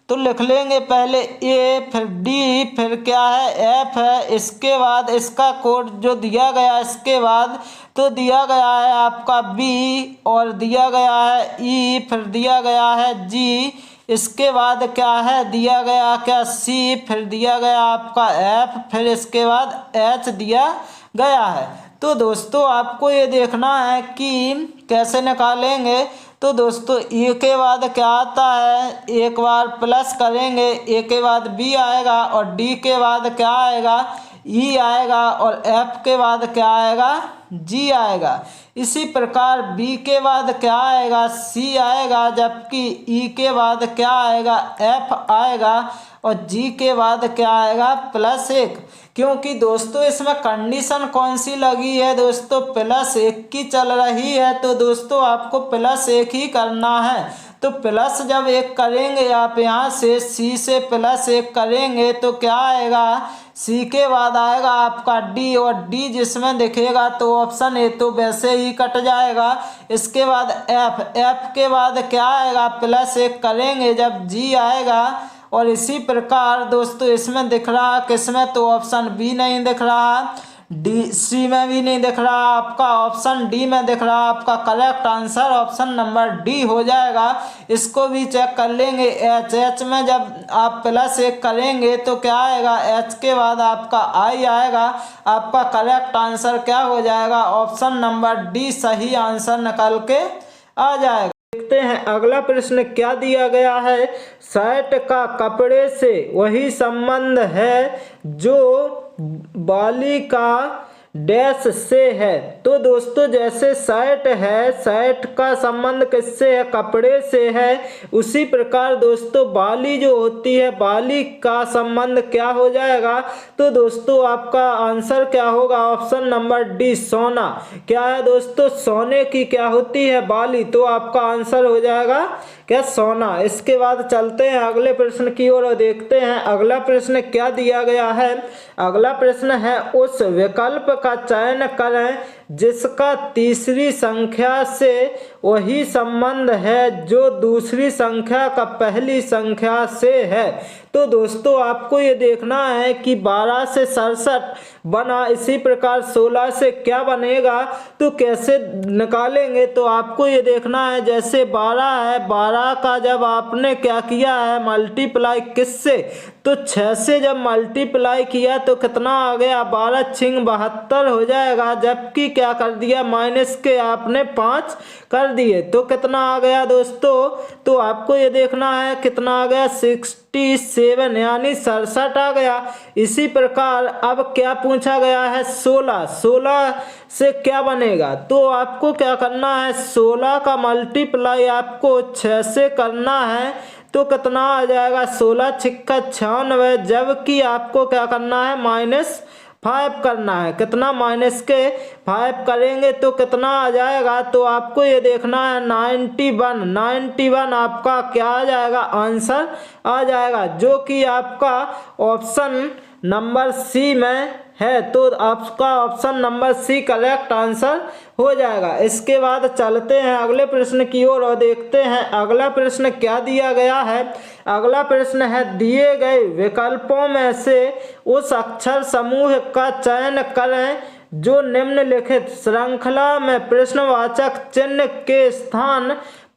Speaker 1: तो लिख लेंगे पहले ए, फिर डी, फिर क्या है एफ है, इसके बाद इसका कोड जो दिया गया, इसके बाद तो दिया गया है आपका बी और दिया गया है ई, फिर दिया गया है जी, इसके बाद क्या है दिया गया क्या सी, फिर दिया गया आपका एफ, फिर इसके बाद एच दिया गया है। तो दोस्तों आपको ये देखना है कि कैसे निकालेंगे। तो दोस्तों ए के बाद क्या आता है, एक बार प्लस करेंगे, ए के बाद बी आएगा और डी के बाद क्या आएगा, ई आएगा और एफ के बाद क्या आएगा, जी आएगा। इसी प्रकार बी के बाद क्या आएगा, सी आएगा, जबकि ई के बाद क्या आएगा, एफ आएगा और जी के बाद क्या आएगा, +1। क्योंकि दोस्तों इसमें कंडीशन कौन सी लगी है दोस्तों, +1 की चल रही है। तो दोस्तों आपको +1 ही करना है। तो प्लस जब 1 करेंगे आप यहाँ से सी से +1 करेंगे तो क्या आएगा, सी के बाद आएगा आपका डी और डी जिसमें दिखेगा तो ऑप्शन ए तो वैसे ही कट जाएगा। इसके बाद एफ के बाद क्या आएगा, +1 करेंगे जब जी आएगा और इसी प्रकार दोस्तों इसमें दिख रहा किसमें, तो ऑप्शन बी नहीं दिख रहा, डी सी में भी नहीं दिख रहा, आपका ऑप्शन डी में दिख रहा। आपका correct answer option number D हो जाएगा। इसको भी चेक कर लेंगे, एच में जब आप +1 करेंगे तो क्या आएगा, एच के बाद आपका आई आएगा। आपका करेक्ट आंसर क्या हो जाएगा, ऑप्शन नंबर डी सही आंसर निकल के आ जाएगा। देखते हैं अगला प्रश्न क्या दिया गया है। शर्ट का कपड़े से वही संबंध है जो बाली का डैश से है। तो दोस्तों जैसे शर्ट है, शर्ट का संबंध किससे है, कपड़े से है, उसी प्रकार दोस्तों बाली जो होती है, बाली का संबंध क्या हो जाएगा। तो दोस्तों आपका आंसर क्या होगा, ऑप्शन नंबर डी सोना। क्या है दोस्तों, सोने की क्या होती है, बाली। तो आपका आंसर हो जाएगा क्या, सोना। इसके बाद चलते हैं अगले प्रश्न की ओर और देखते हैं अगला प्रश्न क्या दिया गया है। अगला प्रश्न है उस विकल्प का चयन करें जिसका तीसरी संख्या से वही संबंध है जो दूसरी संख्या का पहली संख्या से है। तो दोस्तों आपको ये देखना है कि 12 से 67 बना, इसी प्रकार 16 से क्या बनेगा, तो कैसे निकालेंगे। तो आपको ये देखना है जैसे 12 है, 12 का जब आपने क्या किया है मल्टीप्लाई किससे, तो 6 से जब मल्टीप्लाई किया तो कितना आ गया, 12 छिंग 72 हो जाएगा। जबकि क्या कर दिया, माइनस के आपने 5 कर दिए तो कितना आ गया दोस्तों। तो आपको ये देखना है कितना आ गया, 67 यानी 67 आ गया। इसी प्रकार अब क्या पूछा गया है, 16, 16 से क्या बनेगा। तो आपको क्या करना है, 16 का मल्टीप्लाई आपको 6 से करना है तो कितना आ जाएगा, 16 छिक्का 96। जबकि आपको क्या करना है, -5 करना है। कितना, -5 करेंगे तो कितना आ जाएगा। तो आपको ये देखना है 91 आपका क्या आ जाएगा, आंसर आ जाएगा, जो कि आपका ऑप्शन नंबर सी में है। तो आपका option number C correct answer हो जाएगा। इसके बाद चलते हैं अगले प्रश्न की ओर और देखते हैं अगला प्रश्न क्या दिया गया है। अगला प्रश्न है दिए गए विकल्पों में से उस अक्षर समूह का चयन करें जो निम्नलिखित श्रृंखला में प्रश्नवाचक चिन्ह के स्थान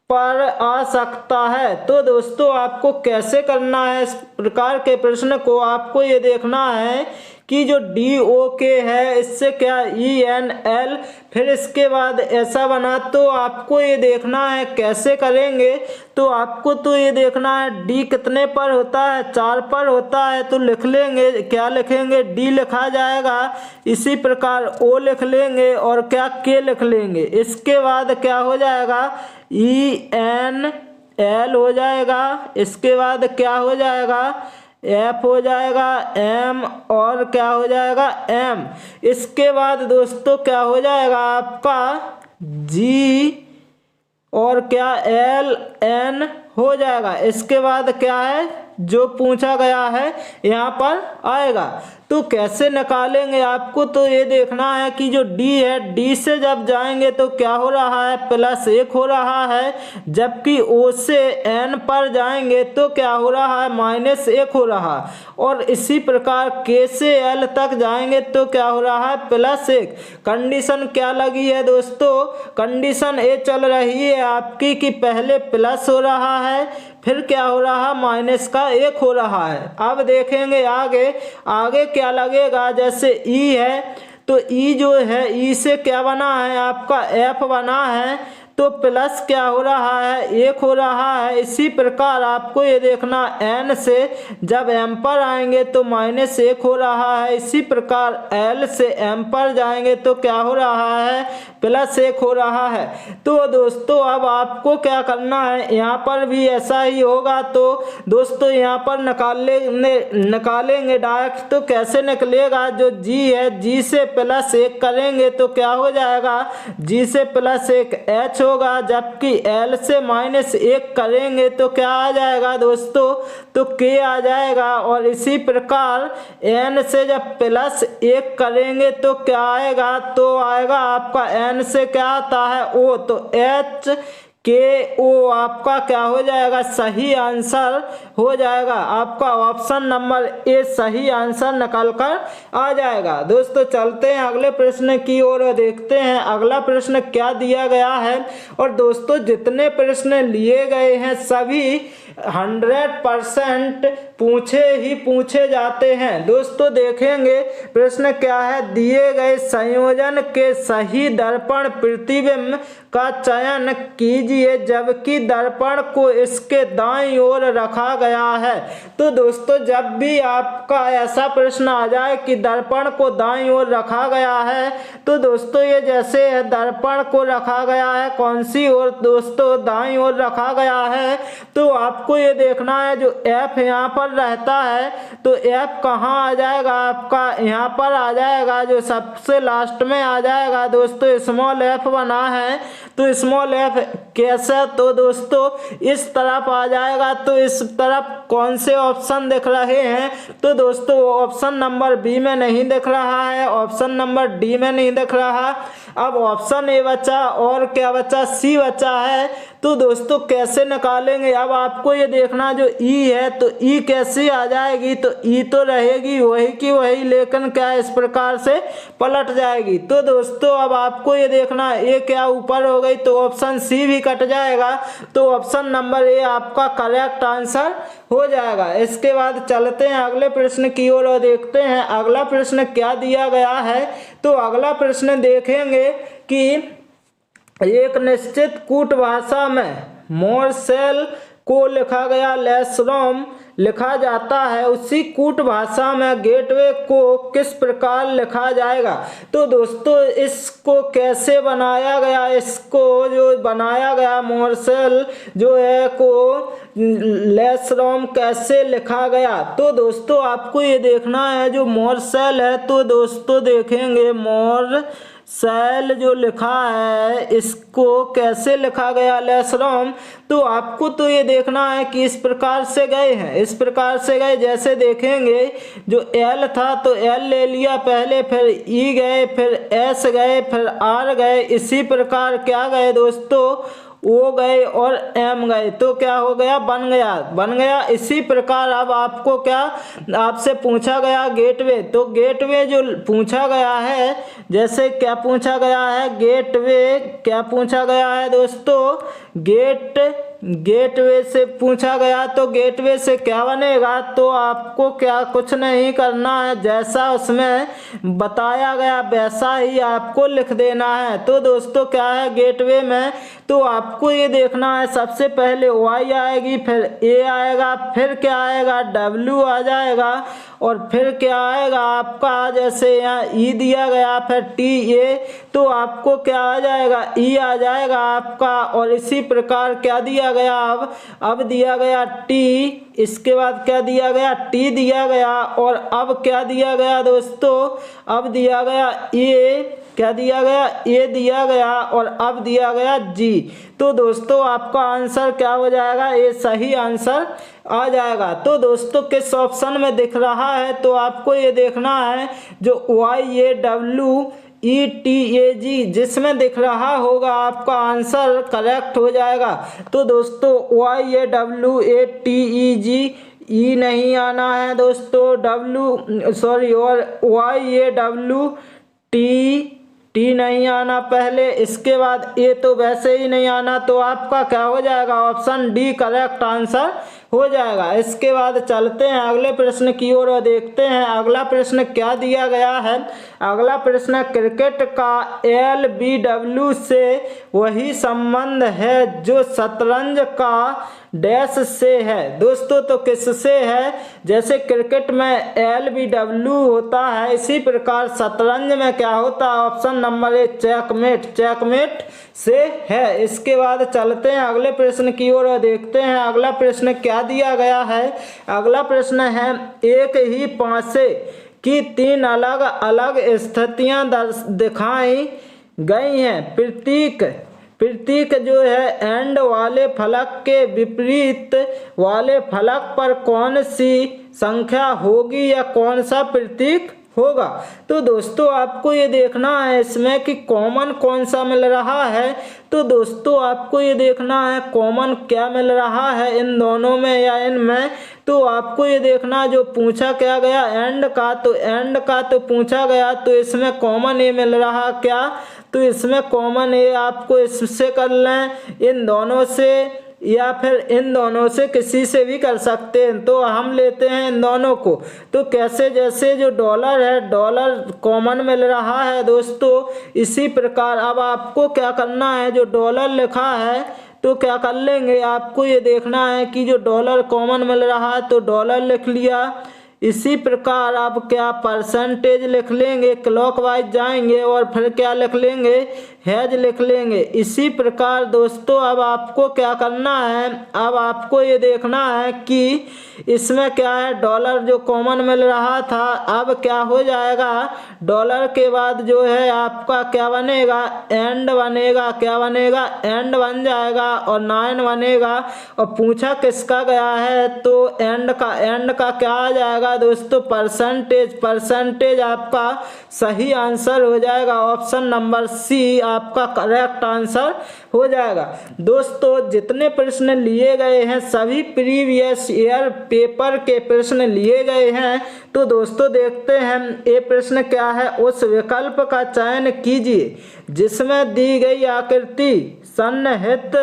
Speaker 1: पर आ सकता है। तो दोस्तों आपको कैसे करना है, इस प्रकार के प्रश्न को आपको ये देखना है कि जो DOK है इससे क्या ENL, फिर इसके बाद ऐसा बना। तो आपको ये देखना है कैसे करेंगे। तो आपको तो ये देखना है D कितने पर होता है, 4 पर होता है। तो लिख लेंगे, क्या लिखेंगे, D लिखा जाएगा। इसी प्रकार O लिख लेंगे और क्या K लिख लेंगे। इसके बाद क्या हो जाएगा, ENL हो जाएगा। इसके बाद क्या हो जाएगा, F हो जाएगा, M और क्या हो जाएगा, M। इसके बाद दोस्तों क्या हो जाएगा आपका G और क्या LN हो जाएगा। इसके बाद क्या है, जो पूछा गया है यहाँ पर आएगा। तो कैसे निकालेंगे, आपको तो ये देखना है कि जो D है, D से जब जाएंगे तो क्या हो रहा है, +1 हो रहा है। जबकि O से N पर जाएंगे तो क्या हो रहा है, -1 हो रहा है। और इसी प्रकार K से L तक जाएंगे तो क्या हो रहा है, +1। कंडीशन क्या लगी है दोस्तों, कंडीशन ये चल रही है आपकी कि पहले प्लस हो रहा है, फिर क्या हो रहा है, -1 हो रहा है। अब देखेंगे आगे क्या लगेगा। जैसे E है तो E जो है, E से क्या बना है आपका, F बना है। तो प्लस क्या हो रहा है, 1 हो रहा है। इसी प्रकार आपको ये देखना N से जब M पर आएंगे तो -1 हो रहा है। इसी प्रकार L से M पर जाएंगे तो क्या हो रहा है, +1 हो रहा है। तो दोस्तों अब आपको क्या करना है, यहाँ पर भी ऐसा ही होगा। तो दोस्तों यहाँ पर निकालेंगे डायरेक्ट। तो कैसे निकलेगा, जो G है, G से +1 करेंगे तो क्या हो जाएगा, G से +1 H होगा। जबकि L से -1 करेंगे तो क्या आ जाएगा दोस्तों, तो K आ जाएगा। और इसी प्रकार N से जब +1 करेंगे तो क्या आएगा, तो आएगा आपका N से क्या आता है, O। तो HKO आपका क्या हो जाएगा, सही आंसर हो जाएगा। आपका ऑप्शन नंबर ए सही आंसर निकल कर आ जाएगा। दोस्तों चलते हैं अगले प्रश्न की ओर और देखते हैं अगला प्रश्न क्या दिया गया है। और दोस्तों जितने प्रश्न लिए गए हैं सभी 100% पूछे जाते हैं। दोस्तों देखेंगे प्रश्न क्या है, दिए गए संयोजन के सही दर्पण प्रतिबिंब का चयन कीजिए जबकि दर्पण को इसके दाईं ओर रखा गया है। तो दोस्तों जब भी आपका ऐसा प्रश्न आ जाए कि दर्पण को दाईं ओर रखा गया है, तो दोस्तों ये जैसे है दर्पण को रखा गया है कौन सी ओर, दोस्तों दाईं ओर रखा गया है। तो आपको ये देखना है जो F यहाँ पर रहता है तो F कहाँ आ जाएगा, आपका यहाँ पर आ जाएगा, जो सबसे लास्ट में आ जाएगा। दोस्तों स्मॉल f बना है तो स्मॉल f कैसे, तो दोस्तों इस तरफ आ जाएगा। तो इस तरफ कौन से ऑप्शन दिख रहे हैं, तो दोस्तों ऑप्शन नंबर बी में नहीं दिख रहा है, ऑप्शन नंबर डी में नहीं दिख रहा। अब ऑप्शन ए बचा और क्या बचा, सी बचा है। तो दोस्तों कैसे निकालेंगे, अब आपको ये देखना जो ई है तो ई कैसे आ जाएगी, तो ई तो रहेगी वही की वही, लेकिन क्या इस प्रकार से पलट जाएगी। तो दोस्तों अब आपको ये देखना ए क्या ऊपर हो गई तो ऑप्शन सी भी कट जाएगा, तो ऑप्शन नंबर ए आपका करेक्ट आंसर हो जाएगा। इसके बाद चलते हैं अगले प्रश्न की ओर और देखते हैं अगला प्रश्न क्या दिया गया है। तो अगला प्रश्न देखेंगे कि एक निश्चित कूट भाषा में मोरसेल को लिखा गया लेसरोम लिखा जाता है, उसी कूट भाषा में गेटवे को किस प्रकार लिखा जाएगा। तो दोस्तों इसको कैसे बनाया गया, इसको जो बनाया गया मोरसेल जो है को लेसरोम कैसे लिखा गया। तो दोस्तों आपको ये देखना है जो मोरसेल है, तो दोस्तों देखेंगे मोरसेल जो लिखा है इसको कैसे लिखा गया लेसरोम। तो आपको तो ये देखना है कि इस प्रकार से गए हैं, इस प्रकार से गए, जैसे देखेंगे जो एल था तो एल ले लिया पहले, फिर ई गए, फिर एस गए, फिर आर गए, इसी प्रकार क्या गए दोस्तों ओ गए और एम गए, तो क्या हो गया बन गया। इसी प्रकार अब आपको क्या आपसे पूछा गया गेटवे, तो गेटवे जो पूछा गया है, जैसे क्या पूछा गया है गेटवे, क्या पूछा गया है दोस्तों गेटवे से पूछा गया, तो गेटवे से क्या बनेगा, तो आपको क्या कुछ नहीं करना है, जैसा उसमें बताया गया वैसा ही आपको लिख देना है। तो दोस्तों क्या है गेटवे में, तो आपको ये देखना है सबसे पहले वाई आएगी, फिर ए आएगा, फिर क्या आएगा डब्ल्यू आ जाएगा, और फिर क्या आएगा आपका जैसे यहाँ ई दिया गया, फिर टी ए, तो आपको क्या आ जाएगा ई आ जाएगा आपका, और इसी प्रकार क्या दिया गया अब दिया गया टी, इसके बाद क्या दिया गया टी दिया गया, और अब क्या दिया गया दोस्तों, अब दिया गया ए, क्या दिया गया ए दिया गया, और अब दिया गया जी। तो दोस्तों आपका आंसर क्या हो जाएगा, ये सही आंसर आ जाएगा। तो दोस्तों किस ऑप्शन में दिख रहा है, तो आपको ये देखना है जो YAWETAG जिसमें दिख रहा होगा आपका आंसर करेक्ट हो जाएगा। तो दोस्तों YAWETAG ई नहीं आना है दोस्तों, और YAWT नहीं आना पहले, इसके बाद ए तो वैसे ही नहीं आना, तो आपका क्या हो जाएगा ऑप्शन डी करेक्ट आंसर हो जाएगा। इसके बाद चलते हैं अगले प्रश्न की ओर और देखते हैं अगला प्रश्न क्या दिया गया है। अगला प्रश्न क्रिकेट का LBW से वही संबंध है जो शतरंज का डैश से है। दोस्तों तो किससे है, जैसे क्रिकेट में LBW होता है, इसी प्रकार शतरंज में क्या होता है, ऑप्शन नंबर ए चेकमेट से है। इसके बाद चलते हैं अगले प्रश्न की ओर और देखते हैं अगला प्रश्न क्या दिया गया है। अगला प्रश्न है एक ही पासे की 3 अलग अलग स्थितियां दिखाई गई हैं, प्रतीक जो है एंड वाले फलक के विपरीत वाले फलक पर कौन सी संख्या होगी या कौन सा प्रतीक होगा। तो दोस्तों आपको ये देखना है इसमें कि कॉमन कौन सा मिल रहा है। तो दोस्तों आपको ये देखना है कॉमन क्या मिल रहा है इन दोनों में या इनमें। तो आपको ये देखना जो पूछा क्या गया एंड का तो पूछा गया, तो इसमें कॉमन ये मिल रहा क्या, तो इसमें कॉमन ये आपको इससे कर लें इन दोनों से, या फिर इन दोनों से किसी से भी कर सकते हैं। तो हम लेते हैं इन दोनों को। तो कैसे, जैसे जो डॉलर है, डॉलर कॉमन मिल रहा है दोस्तों, इसी प्रकार अब आपको क्या करना है, जो डॉलर लिखा है तो क्या कर लेंगे, आपको ये देखना है कि जो डॉलर कॉमन मिल रहा है तो डॉलर लिख लिया। इसी प्रकार अब क्या परसेंटेज लिख लेंगे, क्लॉकवाइज जाएंगे और फिर क्या लिख लेंगे, हैज लिख लेंगे। इसी प्रकार दोस्तों अब आपको क्या करना है, अब आपको ये देखना है कि इसमें क्या है, डॉलर जो कॉमन मिल रहा था अब क्या हो जाएगा, डॉलर के बाद जो है आपका क्या बनेगा, एंड बनेगा। क्या बनेगा, एंड बन जाएगा और 9 बनेगा। और पूछा किसका गया है तो एंड का क्या आ जाएगा दोस्तों, परसेंटेज। परसेंटेज आपका सही आंसर हो जाएगा, ऑप्शन नंबर सी आपका करेक्ट आंसर हो जाएगा। दोस्तों जितने प्रश्न लिए गए हैं सभी प्रीवियस ईयर पेपर के प्रश्न लिए गए हैं। तो दोस्तों देखते हैं ये प्रश्न क्या है, उस विकल्प का चयन कीजिए जिसमें दी गई आकृति सन्निहित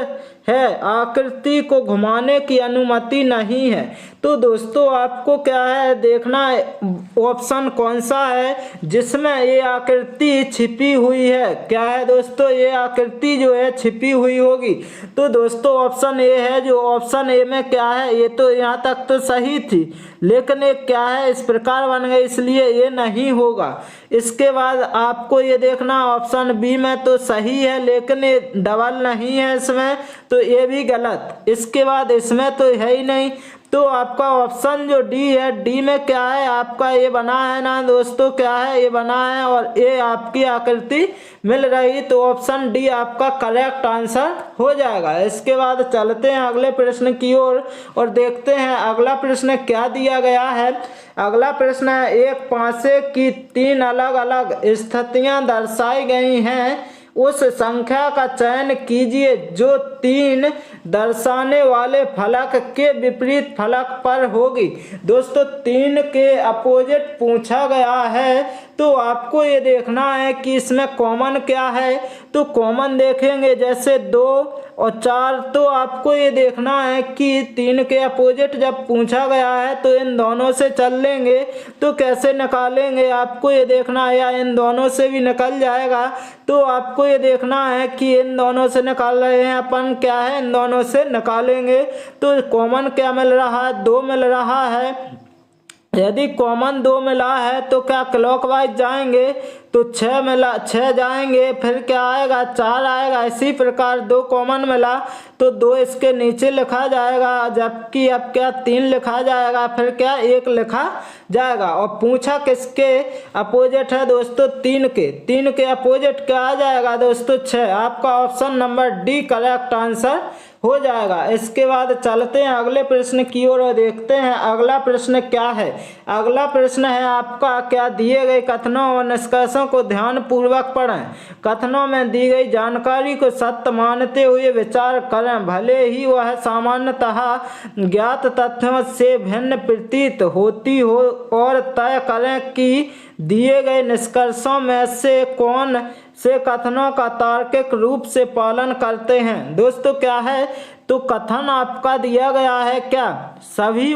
Speaker 1: है, आकृति को घुमाने की अनुमति नहीं है। तो दोस्तों आपको क्या है देखना है, ऑप्शन कौन सा है जिसमें ये आकृति छिपी हुई है। क्या है दोस्तों, ये आकृति जो है छिपी हुई होगी। तो दोस्तों ऑप्शन ए है, जो ऑप्शन ए में क्या है, ये तो यहाँ तक तो सही थी लेकिन ये क्या है इस प्रकार बन गई, इसलिए ये नहीं होगा। इसके बाद आपको ये देखना ऑप्शन बी में तो सही है लेकिन ये डबल नहीं है इसमें, तो ये भी गलत। इसके बाद इसमें तो है ही नहीं, तो आपका ऑप्शन जो डी है, डी में क्या है आपका ये बना है ना दोस्तों, क्या है ये बना है और ये आपकी आकृति मिल रही, तो ऑप्शन डी आपका करेक्ट आंसर हो जाएगा। इसके बाद चलते हैं अगले प्रश्न की ओर और देखते हैं अगला प्रश्न क्या दिया गया है। अगला प्रश्न है, एक पासे की 3 अलग अलग स्थितियां दर्शाई गई हैं, उस संख्या का चयन कीजिए जो 3 दर्शाने वाले फलक के विपरीत फलक पर होगी। दोस्तों 3 के अपोजिट पूछा गया है, तो आपको ये देखना है कि इसमें कॉमन क्या है। तो कॉमन देखेंगे जैसे 2 और 4, तो आपको ये देखना है कि 3 के अपोजिट जब पूछा गया है तो इन दोनों से चल लेंगे। तो कैसे निकालेंगे आपको ये देखना है, या इन दोनों से भी निकल जाएगा। तो आपको ये देखना है कि इन दोनों से निकाल रहे हैं अपन, क्या है इन दोनों से निकालेंगे। तो कॉमन क्या मिल रहा है, 2 मिल रहा है। यदि कॉमन 2 मिला है तो क्या क्लॉकवाइज जाएंगे तो 6 जाएंगे, फिर क्या आएगा 4 आएगा। इसी प्रकार 2 कॉमन मिला तो 2 इसके नीचे लिखा जाएगा, जबकि अब क्या 3 लिखा जाएगा, फिर क्या 1 लिखा जाएगा। और पूछा किसके अपोजिट है दोस्तों, 3 के अपोजिट क्या आ जाएगा दोस्तों, 6। आपका option number D correct answer हो जाएगा। इसके बाद चलते हैं अगले प्रश्न की ओर और देखते हैं अगला प्रश्न क्या है। अगला प्रश्न है आपका, क्या दिए गए कथनों और निष्कर्षों को ध्यान पूर्वक पढ़ें। कथनों में दी गई जानकारी को सत्य मानते हुए विचार करें, भले ही वह सामान्यतः ज्ञात तथ्यों से भिन्न प्रतीत होती हो, और तय करें कि दिए गए निष्कर्षों में से कौन से कथनों का तार्किक रूप से पालन करते हैं। दोस्तों क्या है, तो कथन आपका दिया गया है क्या, सभी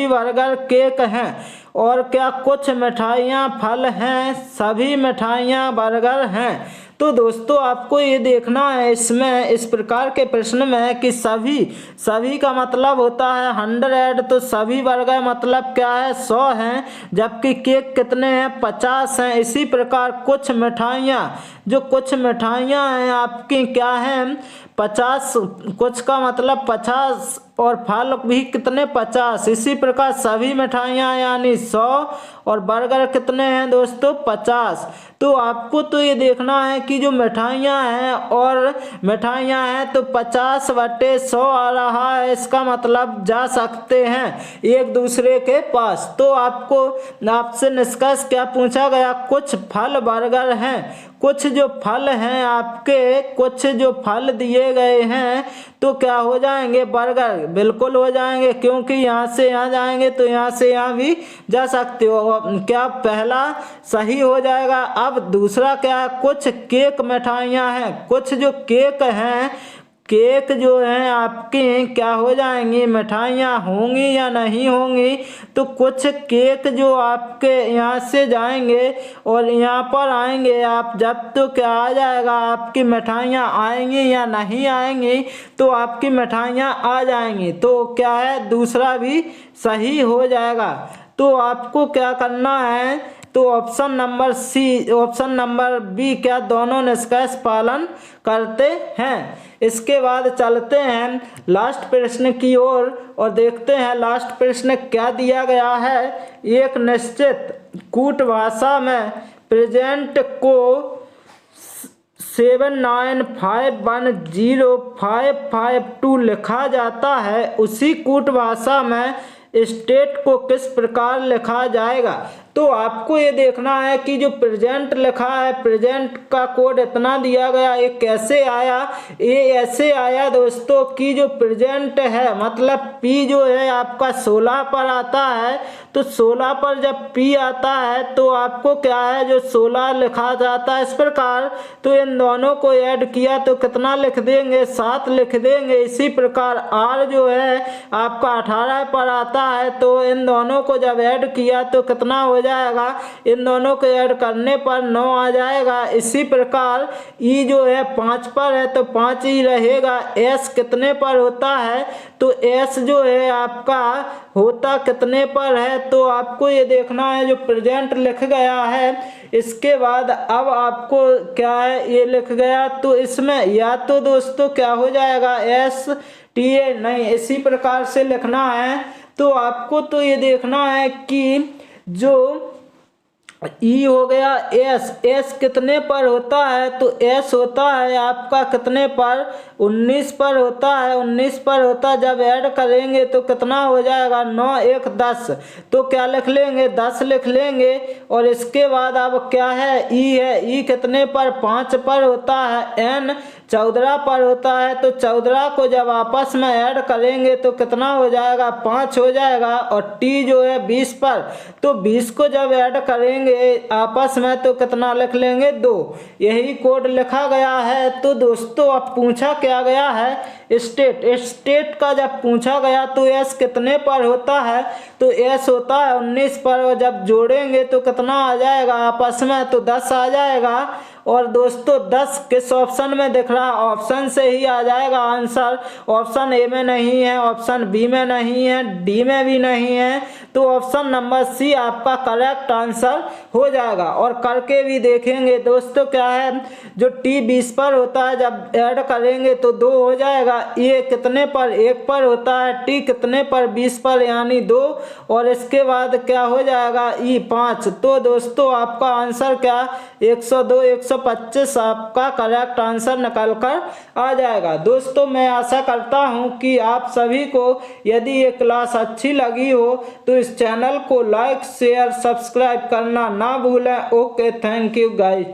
Speaker 1: बर्गर केक हैं, और क्या कुछ मिठाइयाँ फल हैं, सभी मिठाइयाँ बर्गर हैं। तो दोस्तों आपको ये देखना है इसमें, इस प्रकार के प्रश्न में कि सभी का मतलब होता है 100, तो सभी बर्गर मतलब क्या है 100 हैं, जबकि केक कितने हैं 50 हैं। इसी प्रकार कुछ मिठाइयाँ हैं आपकी क्या हैं 50, कुछ का मतलब 50 और फल भी कितने 50। इसी प्रकार सभी मिठाइयाँ यानी 100 और बर्गर कितने हैं दोस्तों 50। तो आपको तो ये देखना है कि जो मिठाइयाँ हैं तो 50/100 आ रहा है, इसका मतलब जा सकते हैं एक दूसरे के पास। तो आपसे निष्कर्ष क्या पूछा गया, कुछ फल बर्गर हैं, कुछ जो फल हैं आपके, कुछ जो फल दिए गए हैं तो क्या हो जाएंगे बर्गर, बिल्कुल हो जाएंगे, क्योंकि यहाँ से यहाँ जाएंगे तो यहाँ से यहाँ भी जा सकते हो। क्या पहला सही हो जाएगा। अब दूसरा क्या है, कुछ केक मिठाइयाँ हैं, कुछ जो केक हैं केक जो हैं आपके क्या हो जाएंगी, मिठाइयाँ होंगी या नहीं होंगी। तो कुछ केक जो आपके यहाँ से जाएंगे और यहाँ पर आएंगे आप जब, तो क्या आ जाएगा, आपकी मिठाइयाँ आएंगी या नहीं आएंगी। तो आपकी मिठाइयाँ आ जाएंगी, तो क्या है दूसरा भी सही हो जाएगा। तो आपको क्या करना है, तो option number C, option number B क्या दोनों निष्कर्ष पालन करते हैं। इसके बाद चलते हैं लास्ट प्रश्न की ओर और देखते हैं लास्ट प्रश्न क्या दिया गया है। एक निश्चित कूट भाषा में प्रेजेंट को 795105552 लिखा जाता है, उसी कूट भाषा में स्टेट को किस प्रकार लिखा जाएगा। तो आपको ये देखना है कि जो प्रेजेंट लिखा है, प्रेजेंट का कोड इतना दिया गया, ये कैसे आया। ये ऐसे आया दोस्तों कि जो प्रेजेंट है मतलब पी जो है आपका 16 पर आता है। तो 16 पर जब पी आता है तो आपको क्या है, जो 16 लिखा जाता है इस प्रकार। तो इन दोनों को ऐड किया तो कितना लिख देंगे, 7 लिख देंगे। इसी प्रकार आर जो है आपका 18 पर आता है, तो इन दोनों को जब ऐड किया तो कितना हो जाएगा, इन दोनों को ऐड करने पर 9 आ जाएगा। इसी प्रकार ई जो है 5 पर है तो 5 ही रहेगा। एस कितने पर होता है, तो एस जो है आपका होता कितने पर है। तो आपको ये देखना है जो प्रेजेंट लिख गया है, इसके बाद अब आपको क्या है ये लिख गया, तो इसमें या तो दोस्तों क्या हो जाएगा एस टी ए, नहीं इसी प्रकार से लिखना है। तो आपको तो ये देखना है कि जो ई हो गया एस, एस कितने पर होता है, तो एस होता है आपका कितने पर, 19 पर होता है। 19 पर होता है, जब ऐड करेंगे तो कितना हो जाएगा, 9 1 10। तो क्या लिख लेंगे, 10 लिख लेंगे। और इसके बाद अब क्या है, ई है, ई कितने पर, 5 पर होता है। एन 14 पर होता है, तो 14 को जब आपस में ऐड करेंगे तो कितना हो जाएगा, 5 हो जाएगा। और टी जो है 20 पर, तो 20 को जब ऐड करेंगे आपस में तो कितना लिख लेंगे, 2। यही कोड लिखा गया है। तो दोस्तों अब पूछा क्या गया है, स्टेट, स्टेट का जब पूछा गया तो एस कितने पर होता है, तो एस होता है 19 पर। और जब जोड़ेंगे तो कितना आ जाएगा आपस में, तो 10 आ जाएगा। और दोस्तों 10 किस ऑप्शन में दिख रहा, ऑप्शन से ही आ जाएगा आंसर। ऑप्शन ए में नहीं है, ऑप्शन बी में नहीं है, डी में भी नहीं है। तो ऑप्शन नंबर सी आपका करेक्ट आंसर हो जाएगा। और करके भी देखेंगे दोस्तों, क्या है जो टी 20 पर होता है जब ऐड करेंगे तो 2 हो जाएगा। ये कितने पर, 1 पर होता है। टी कितने पर, 20 पर, यानी 2। और इसके बाद क्या हो जाएगा, ई 5। तो दोस्तों आपका आंसर क्या, 102 125 आपका करेक्ट आंसर निकल कर आ जाएगा। दोस्तों मैं आशा करता हूं कि आप सभी को यदि ये क्लास अच्छी लगी हो तो इस चैनल को लाइक शेयर सब्सक्राइब करना ना भूलें। Okay, thank you guys.